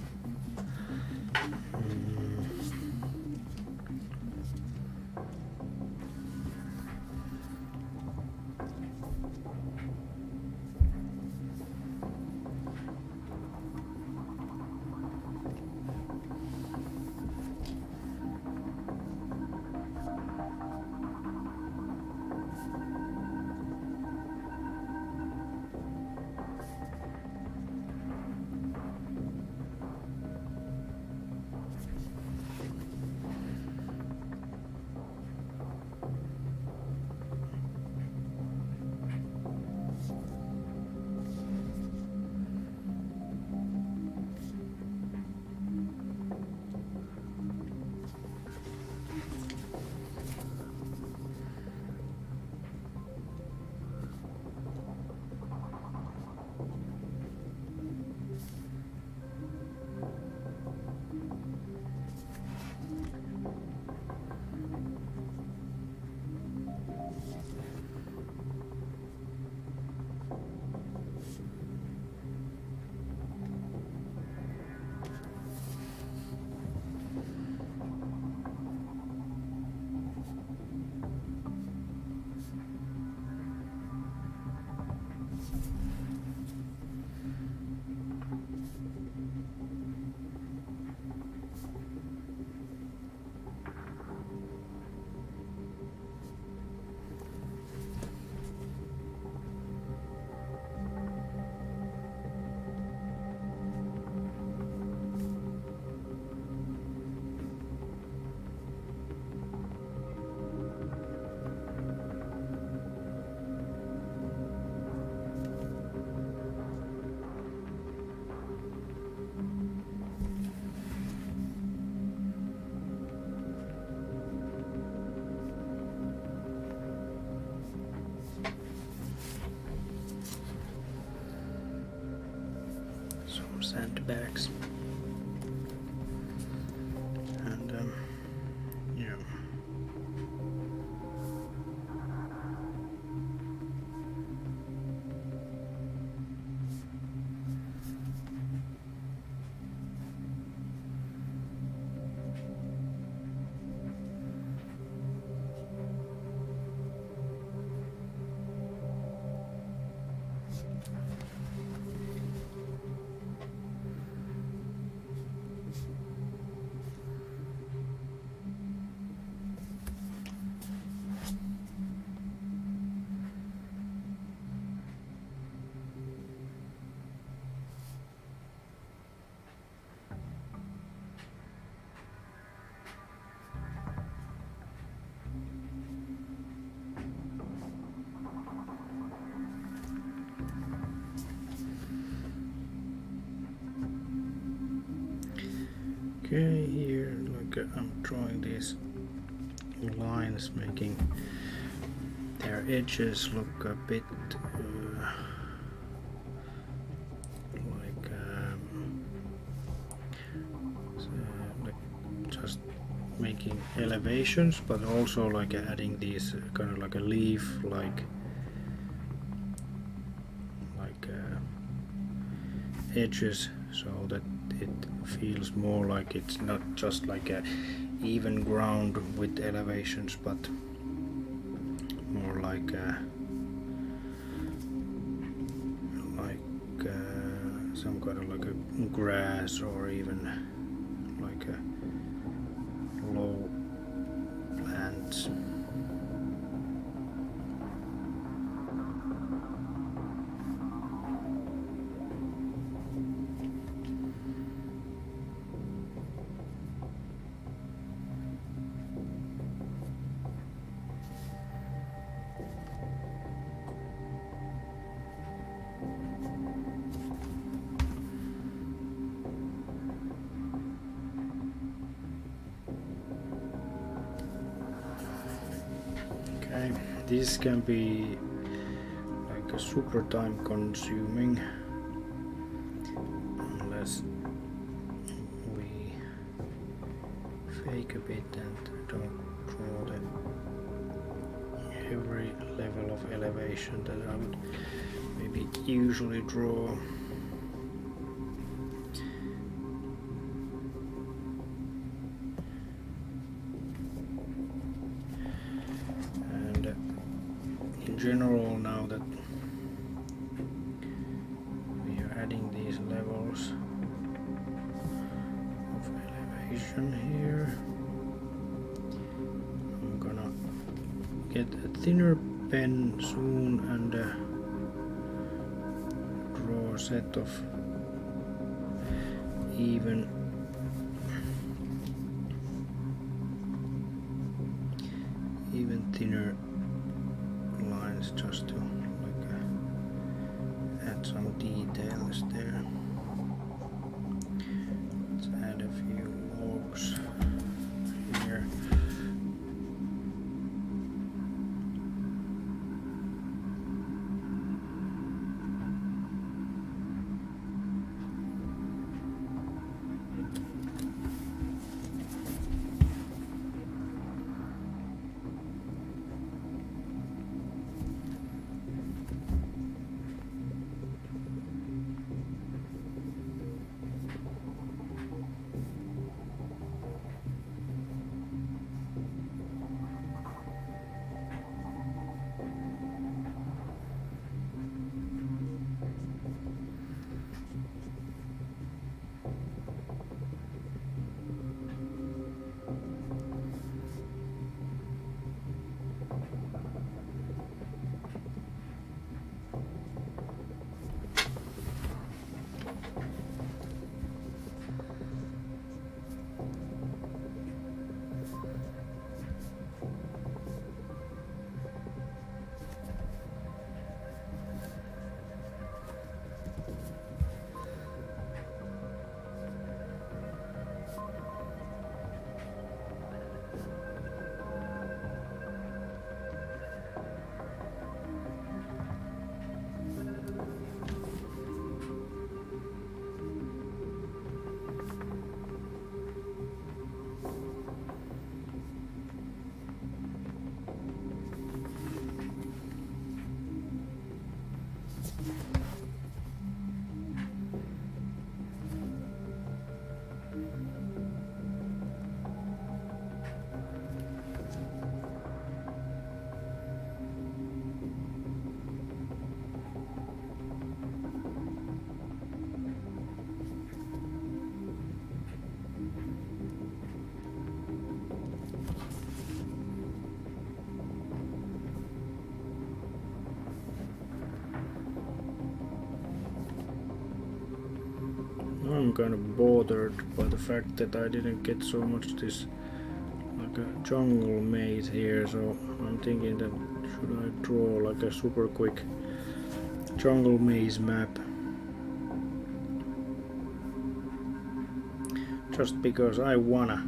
bags. And yeah. Okay, here like I'm drawing these lines, making their edges look a bit like just making elevations, but also like adding these kind of like a leaf like edges, so that it feels more like it's not just like a even ground with elevations, but more like some kind of like a grass, or even like a low plants. Okay, this can be like a super time consuming unless we fake a bit and don't draw the every level of elevation that I would maybe usually draw. In general, now that we are adding these levels of elevation here, I'm gonna get a thinner pen soon and draw a set of even thinner lines, just to like add some details there. Let's add a few logs here. I'm kind of bothered by the fact that I didn't get so much this like a jungle maze here, so I'm thinking that should I draw like a super quick jungle maze map, just because I wanna.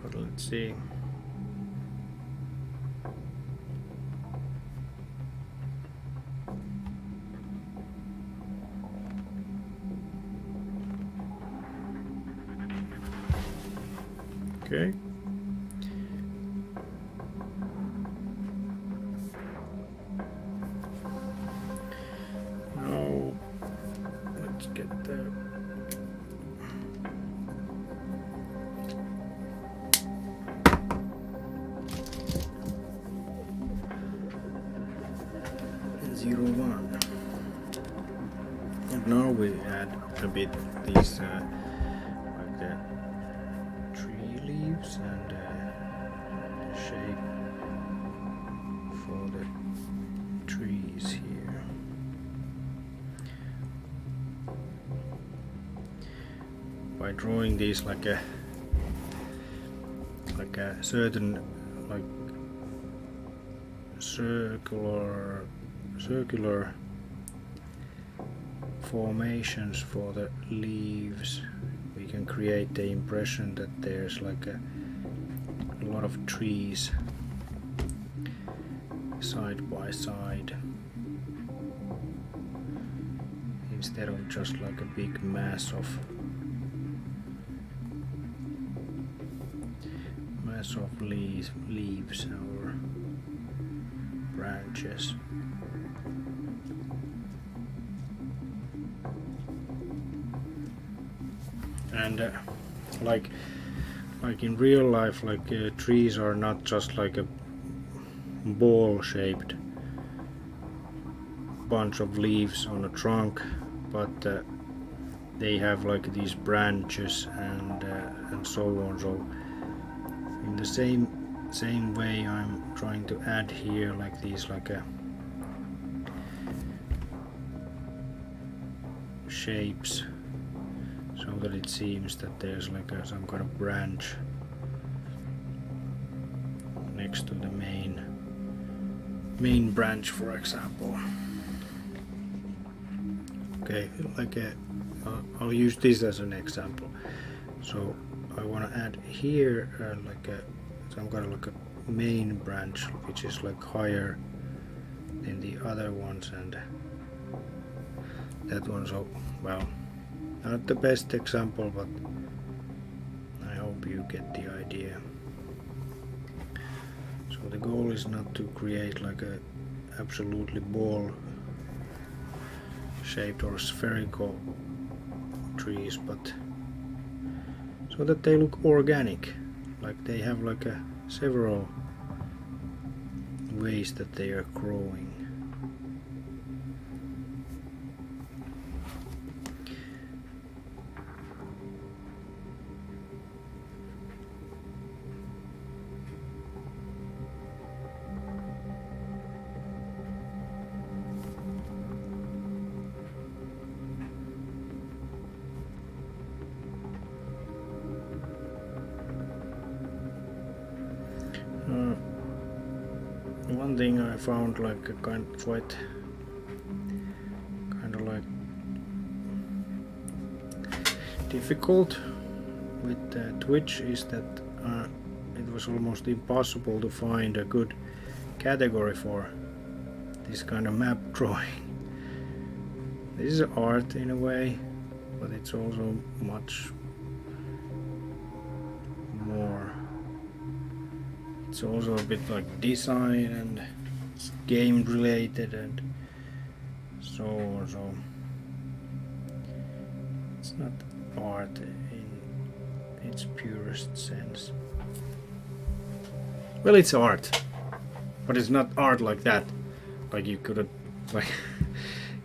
But let's see. Okay. Now let's get there. Zero one. And now we add a bit these like tree leaves and shape for the trees here. By drawing these like a certain like circular formations for the leaves, we can create the impression that there's like a lot of trees side by side, instead of just like a big mass of leaves or branches. And like in real life, like trees are not just like a ball shaped bunch of leaves on a trunk, but they have like these branches and so on. So in the same way, I'm trying to add here like these like a shapes, so that it seems that there's like some kind of branch next to the main branch, for example. Okay, like I'll use this as an example. So I want to add here like some kind of like a main branch, which is like higher than the other ones, and that one. So, well, not the best example, but I hope you get the idea. So the goal is not to create like a absolutely ball shaped or spherical trees, but so that they look organic, like they have like several ways that they are growing. One thing I found like a kind of like difficult with Twitch is that it was almost impossible to find a good category for this kind of map drawing. This is art in a way, but it's also much more. It's also a bit like design and it's game related and so on. So it's not art in its purest sense. Well, it's art, but it's not art like that. Like you could like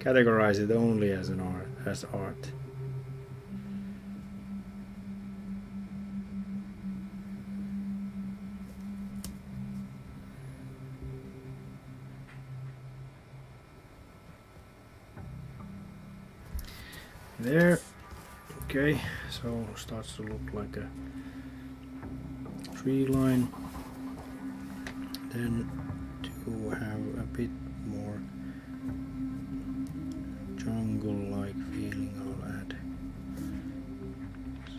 categorize it only as art. there. Okay, so starts to look like a tree line. Then to have a bit more jungle-like feeling, I'll add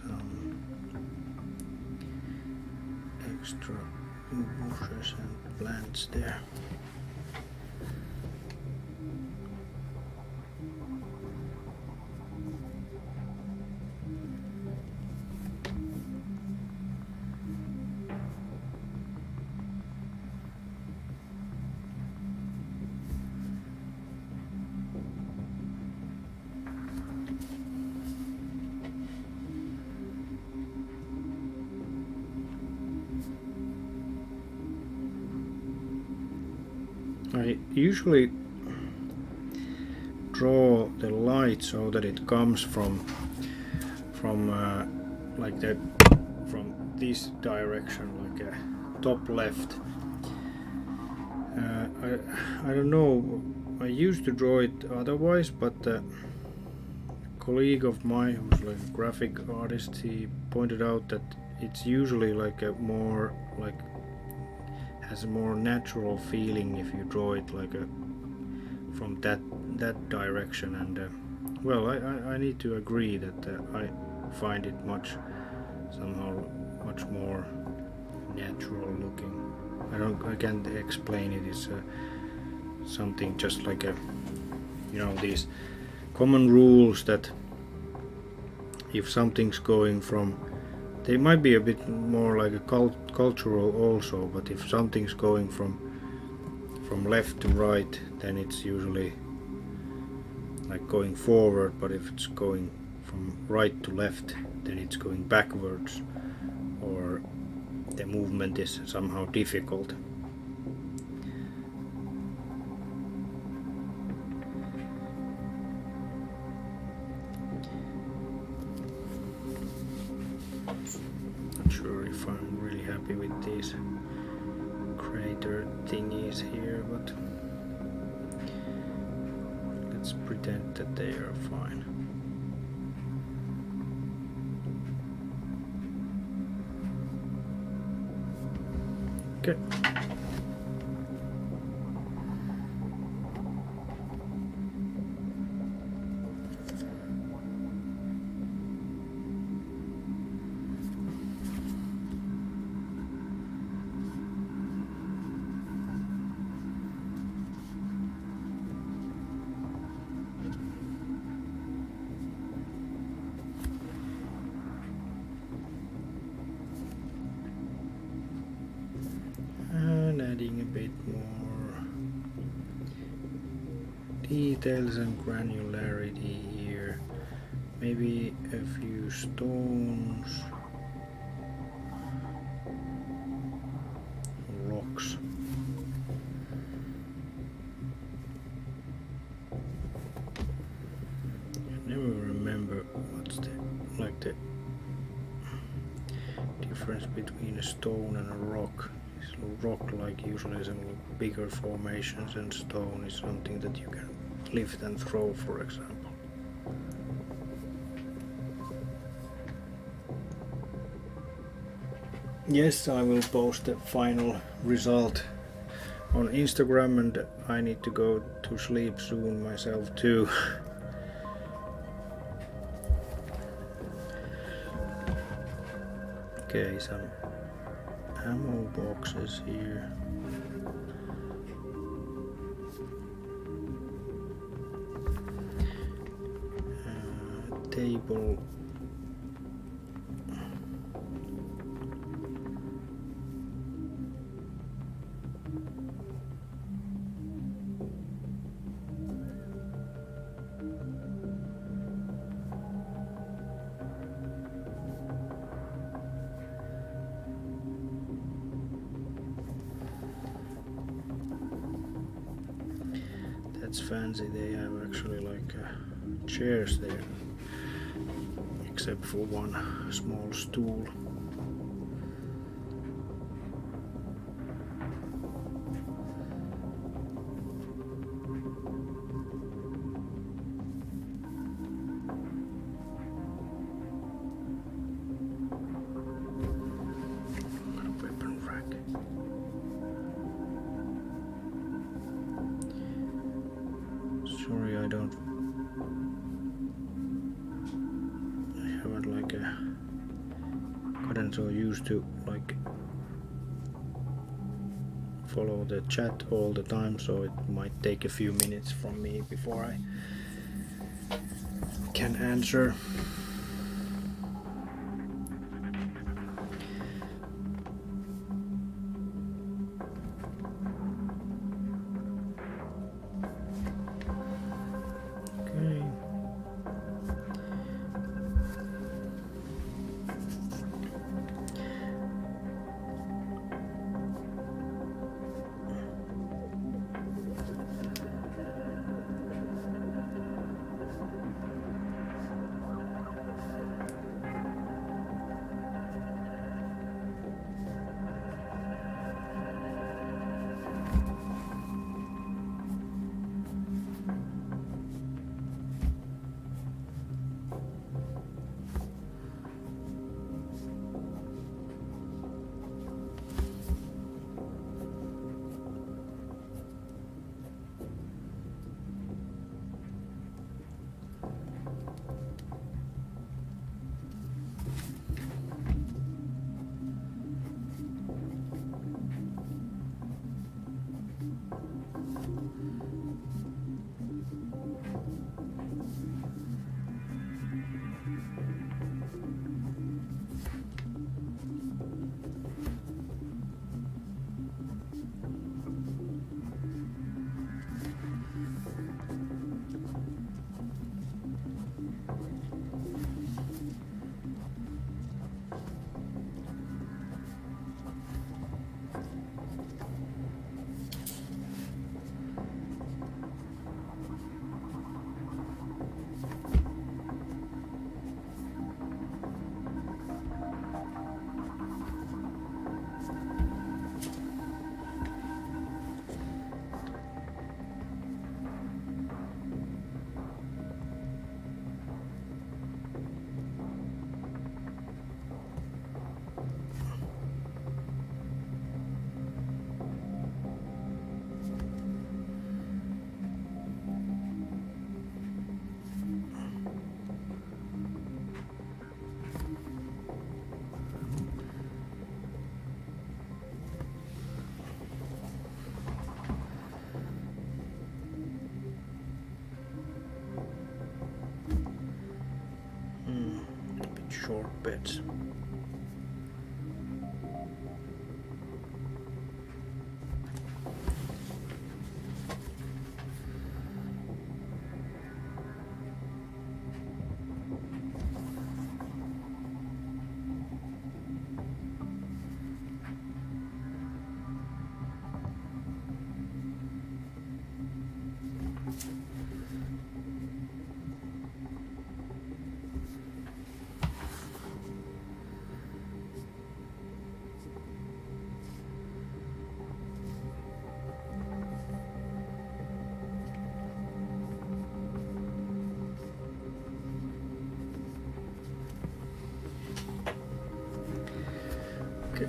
some extra bushes and plants there. I usually draw the light so that it comes from like the from this direction, like top left. I don't know. I used to draw it otherwise, but a colleague of mine who's like a graphic artist, he pointed out that it's usually like a more like has a more natural feeling if you draw it like a from that direction. And well, I need to agree that I find it somehow much more natural looking. I can't explain it. It's something just like these common rules that if something's going from, they might be a bit more like a cultural also, but if something's going from left to right, then it's usually like going forward, but if it's going from right to left, then it's going backwards, or the movement is somehow difficult. Not sure if I'm really happy with these crater thingies here, but let's pretend that they are fine. Okay. Adding a bit more details and granularity here. Maybe a few stones, rocks. I never remember what's the difference between a stone and a rock. Rock, like usually some bigger formations, and stone is something that you can lift and throw, for example. Yes, I will post the final result on Instagram, and I need to go to sleep soon myself too. Okay, some ammo boxes here. Table. That's fancy. They have actually like chairs there, except for one small stool. and so used to like follow the chat all the time, so it might take a few minutes from me before I can answer. Okay. Short bits. Okay.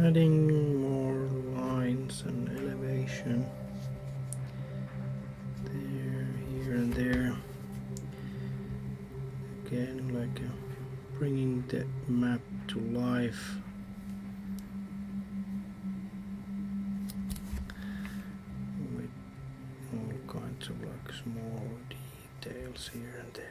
Adding more lines and elevation there, here and there. Again, like bringing the map to life. With all kinds of like small details here and there.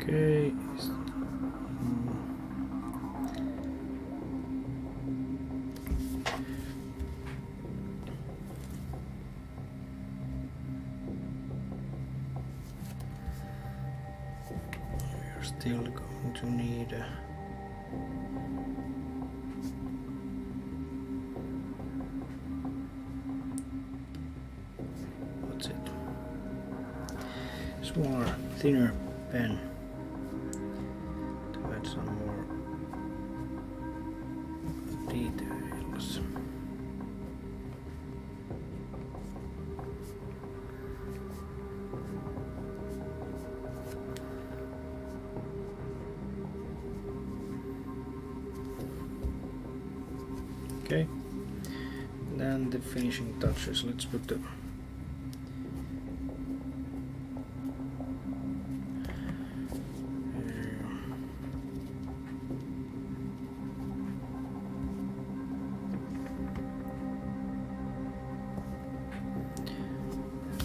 Okay. We're still going to need a what's it? Smaller, thinner pen to add some more details. Okay, then the finishing touches. Let's put the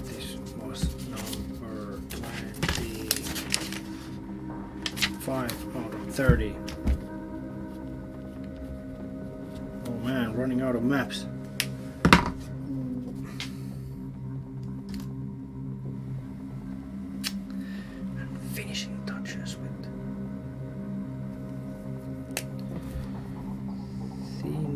this was number 25 out of 30. Oh man, running out of maps. And finishing touches with thin.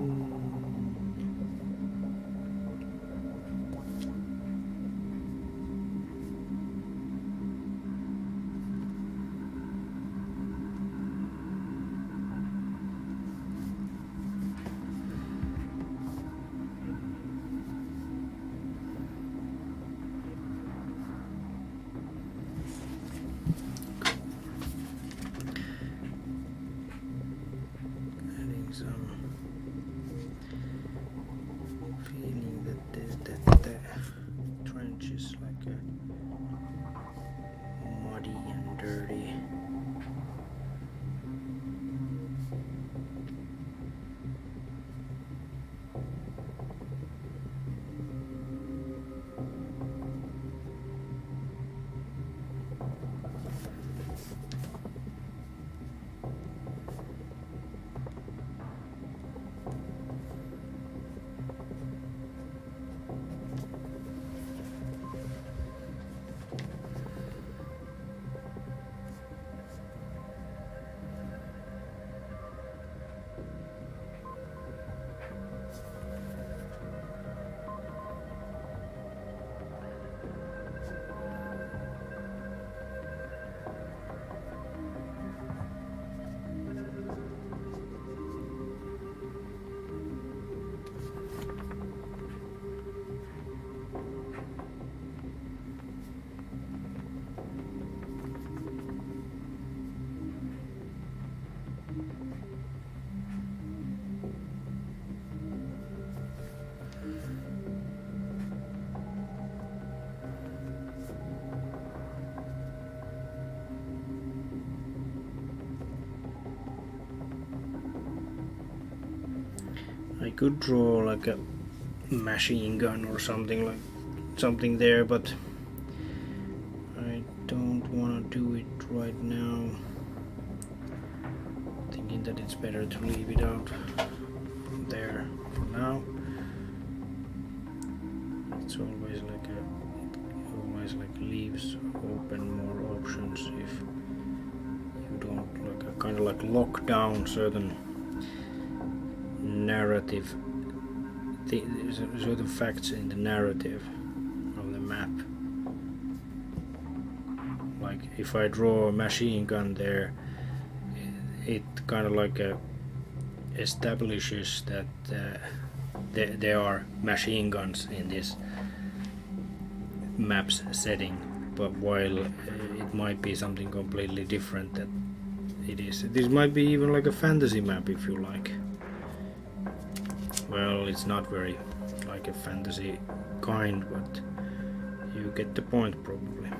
Adding some feeling that the trench is like a muddy and dirty. I could draw like a machine gun or something there, but I don't want to do it right now. Thinking that it's better to leave it out from there for now. It's always like leaves open more options if you don't like kind of like lock down certain narrative, certain facts in the narrative of the map. Like if I draw a machine gun there, it kind of like establishes that there are machine guns in this map's setting, but while it might be something completely different that it is. This might be even like a fantasy map if you like. Well, it's not very like a fantasy kind, but you get the point probably.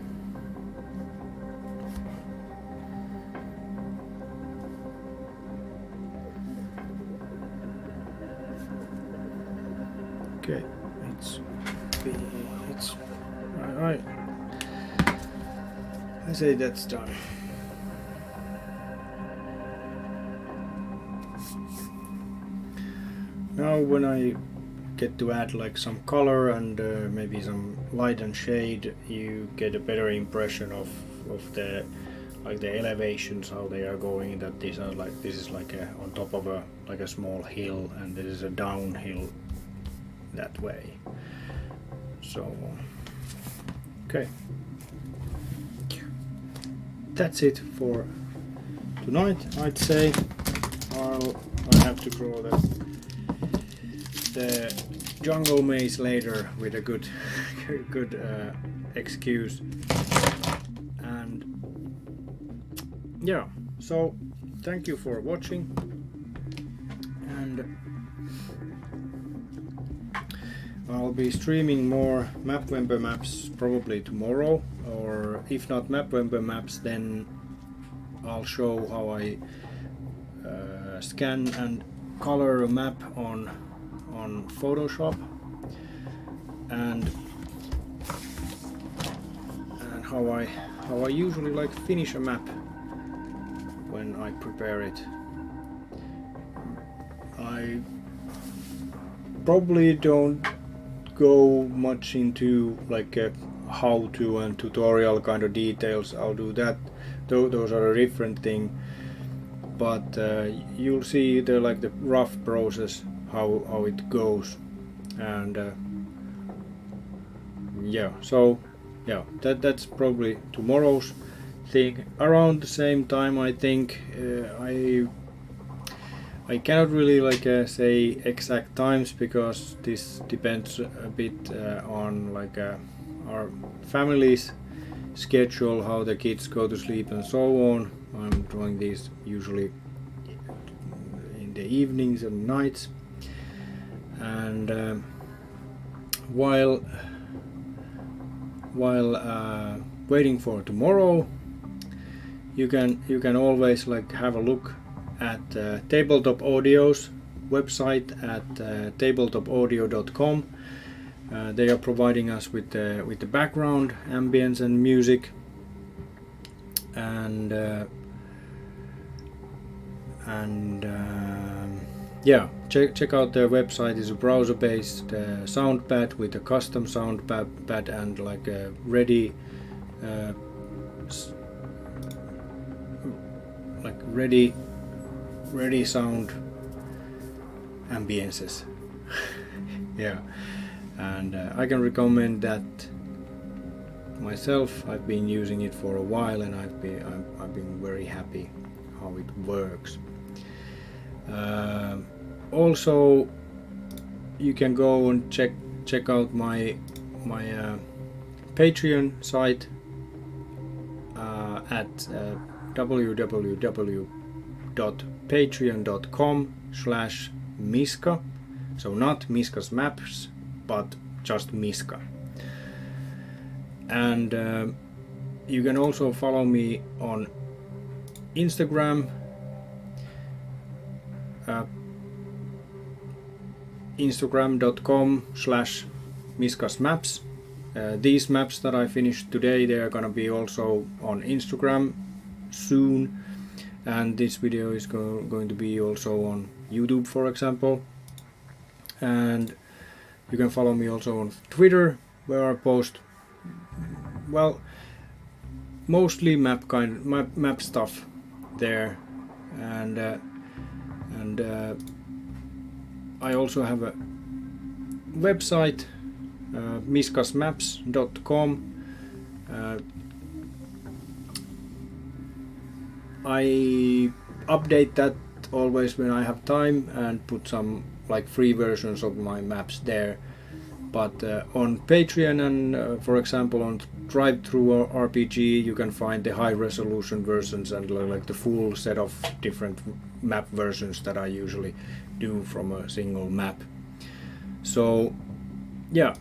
Okay, it's right. I say that's done. now when I get to add like some color and maybe some light and shade, you get a better impression of the like the elevations, how they are going, that these are like, this is like a on top of a like a small hill, and this is a downhill that way. So okay, that's it for tonight. I'd say I have to draw the jungle maze later with a good excuse. And yeah, so thank you for watching, and I'll be streaming more Mapvember maps probably tomorrow, or if not Mapvember maps, then I'll show how I scan and color a map on Photoshop, and how I usually like finish a map when I prepare it. I probably don't go much into like a how-to and tutorial kind of details. I'll do that. Those are a different thing. But you'll see the like the rough process, how it goes, and yeah. So yeah, that's probably tomorrow's thing around the same time. I think I cannot really like say exact times, because this depends a bit on like our family's schedule, how the kids go to sleep and so on. I'm drawing these usually in the evenings and nights, and while waiting for tomorrow, you can always like have a look at Tabletop Audio's website at tabletopaudio.com. They are providing us with the background, ambience and music, and yeah, check out their website. It's a browser-based sound pad with a custom sound pad and like a ready sound ambiences. Yeah, and I can recommend that myself. I've been using it for a while, and I've been very happy how it works. Also, you can go and check out my Patreon site at www.patreon.com/Miska. So not Miska's Maps, but just Miska. And you can also follow me on Instagram, instagram.com/Miska's Maps. These maps that I finished today, they are gonna be also on Instagram soon, and this video is going to be also on YouTube, for example. And you can follow me also on Twitter, where I post, well, mostly map stuff there, and I also have a website, miskasmaps.com. I update that always when I have time and put some like free versions of my maps there. But on Patreon and for example on Drive-Thru RPG, you can find the high resolution versions and like the full set of different map versions that I usually do from a single map. So yeah,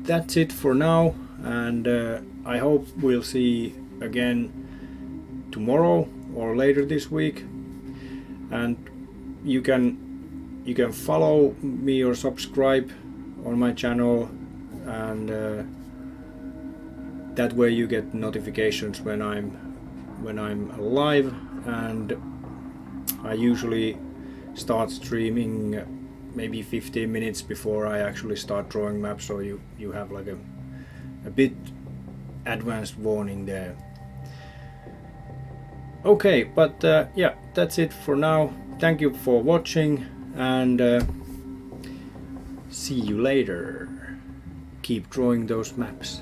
that's it for now, and I hope we'll see again tomorrow or later this week. And you can follow me or subscribe on my channel, and that way you get notifications when I'm live. And I usually start streaming maybe 15 minutes before I actually start drawing maps, so you have like a bit advanced warning there. Okay, but yeah, that's it for now. Thank you for watching, and see you later. Keep drawing those maps.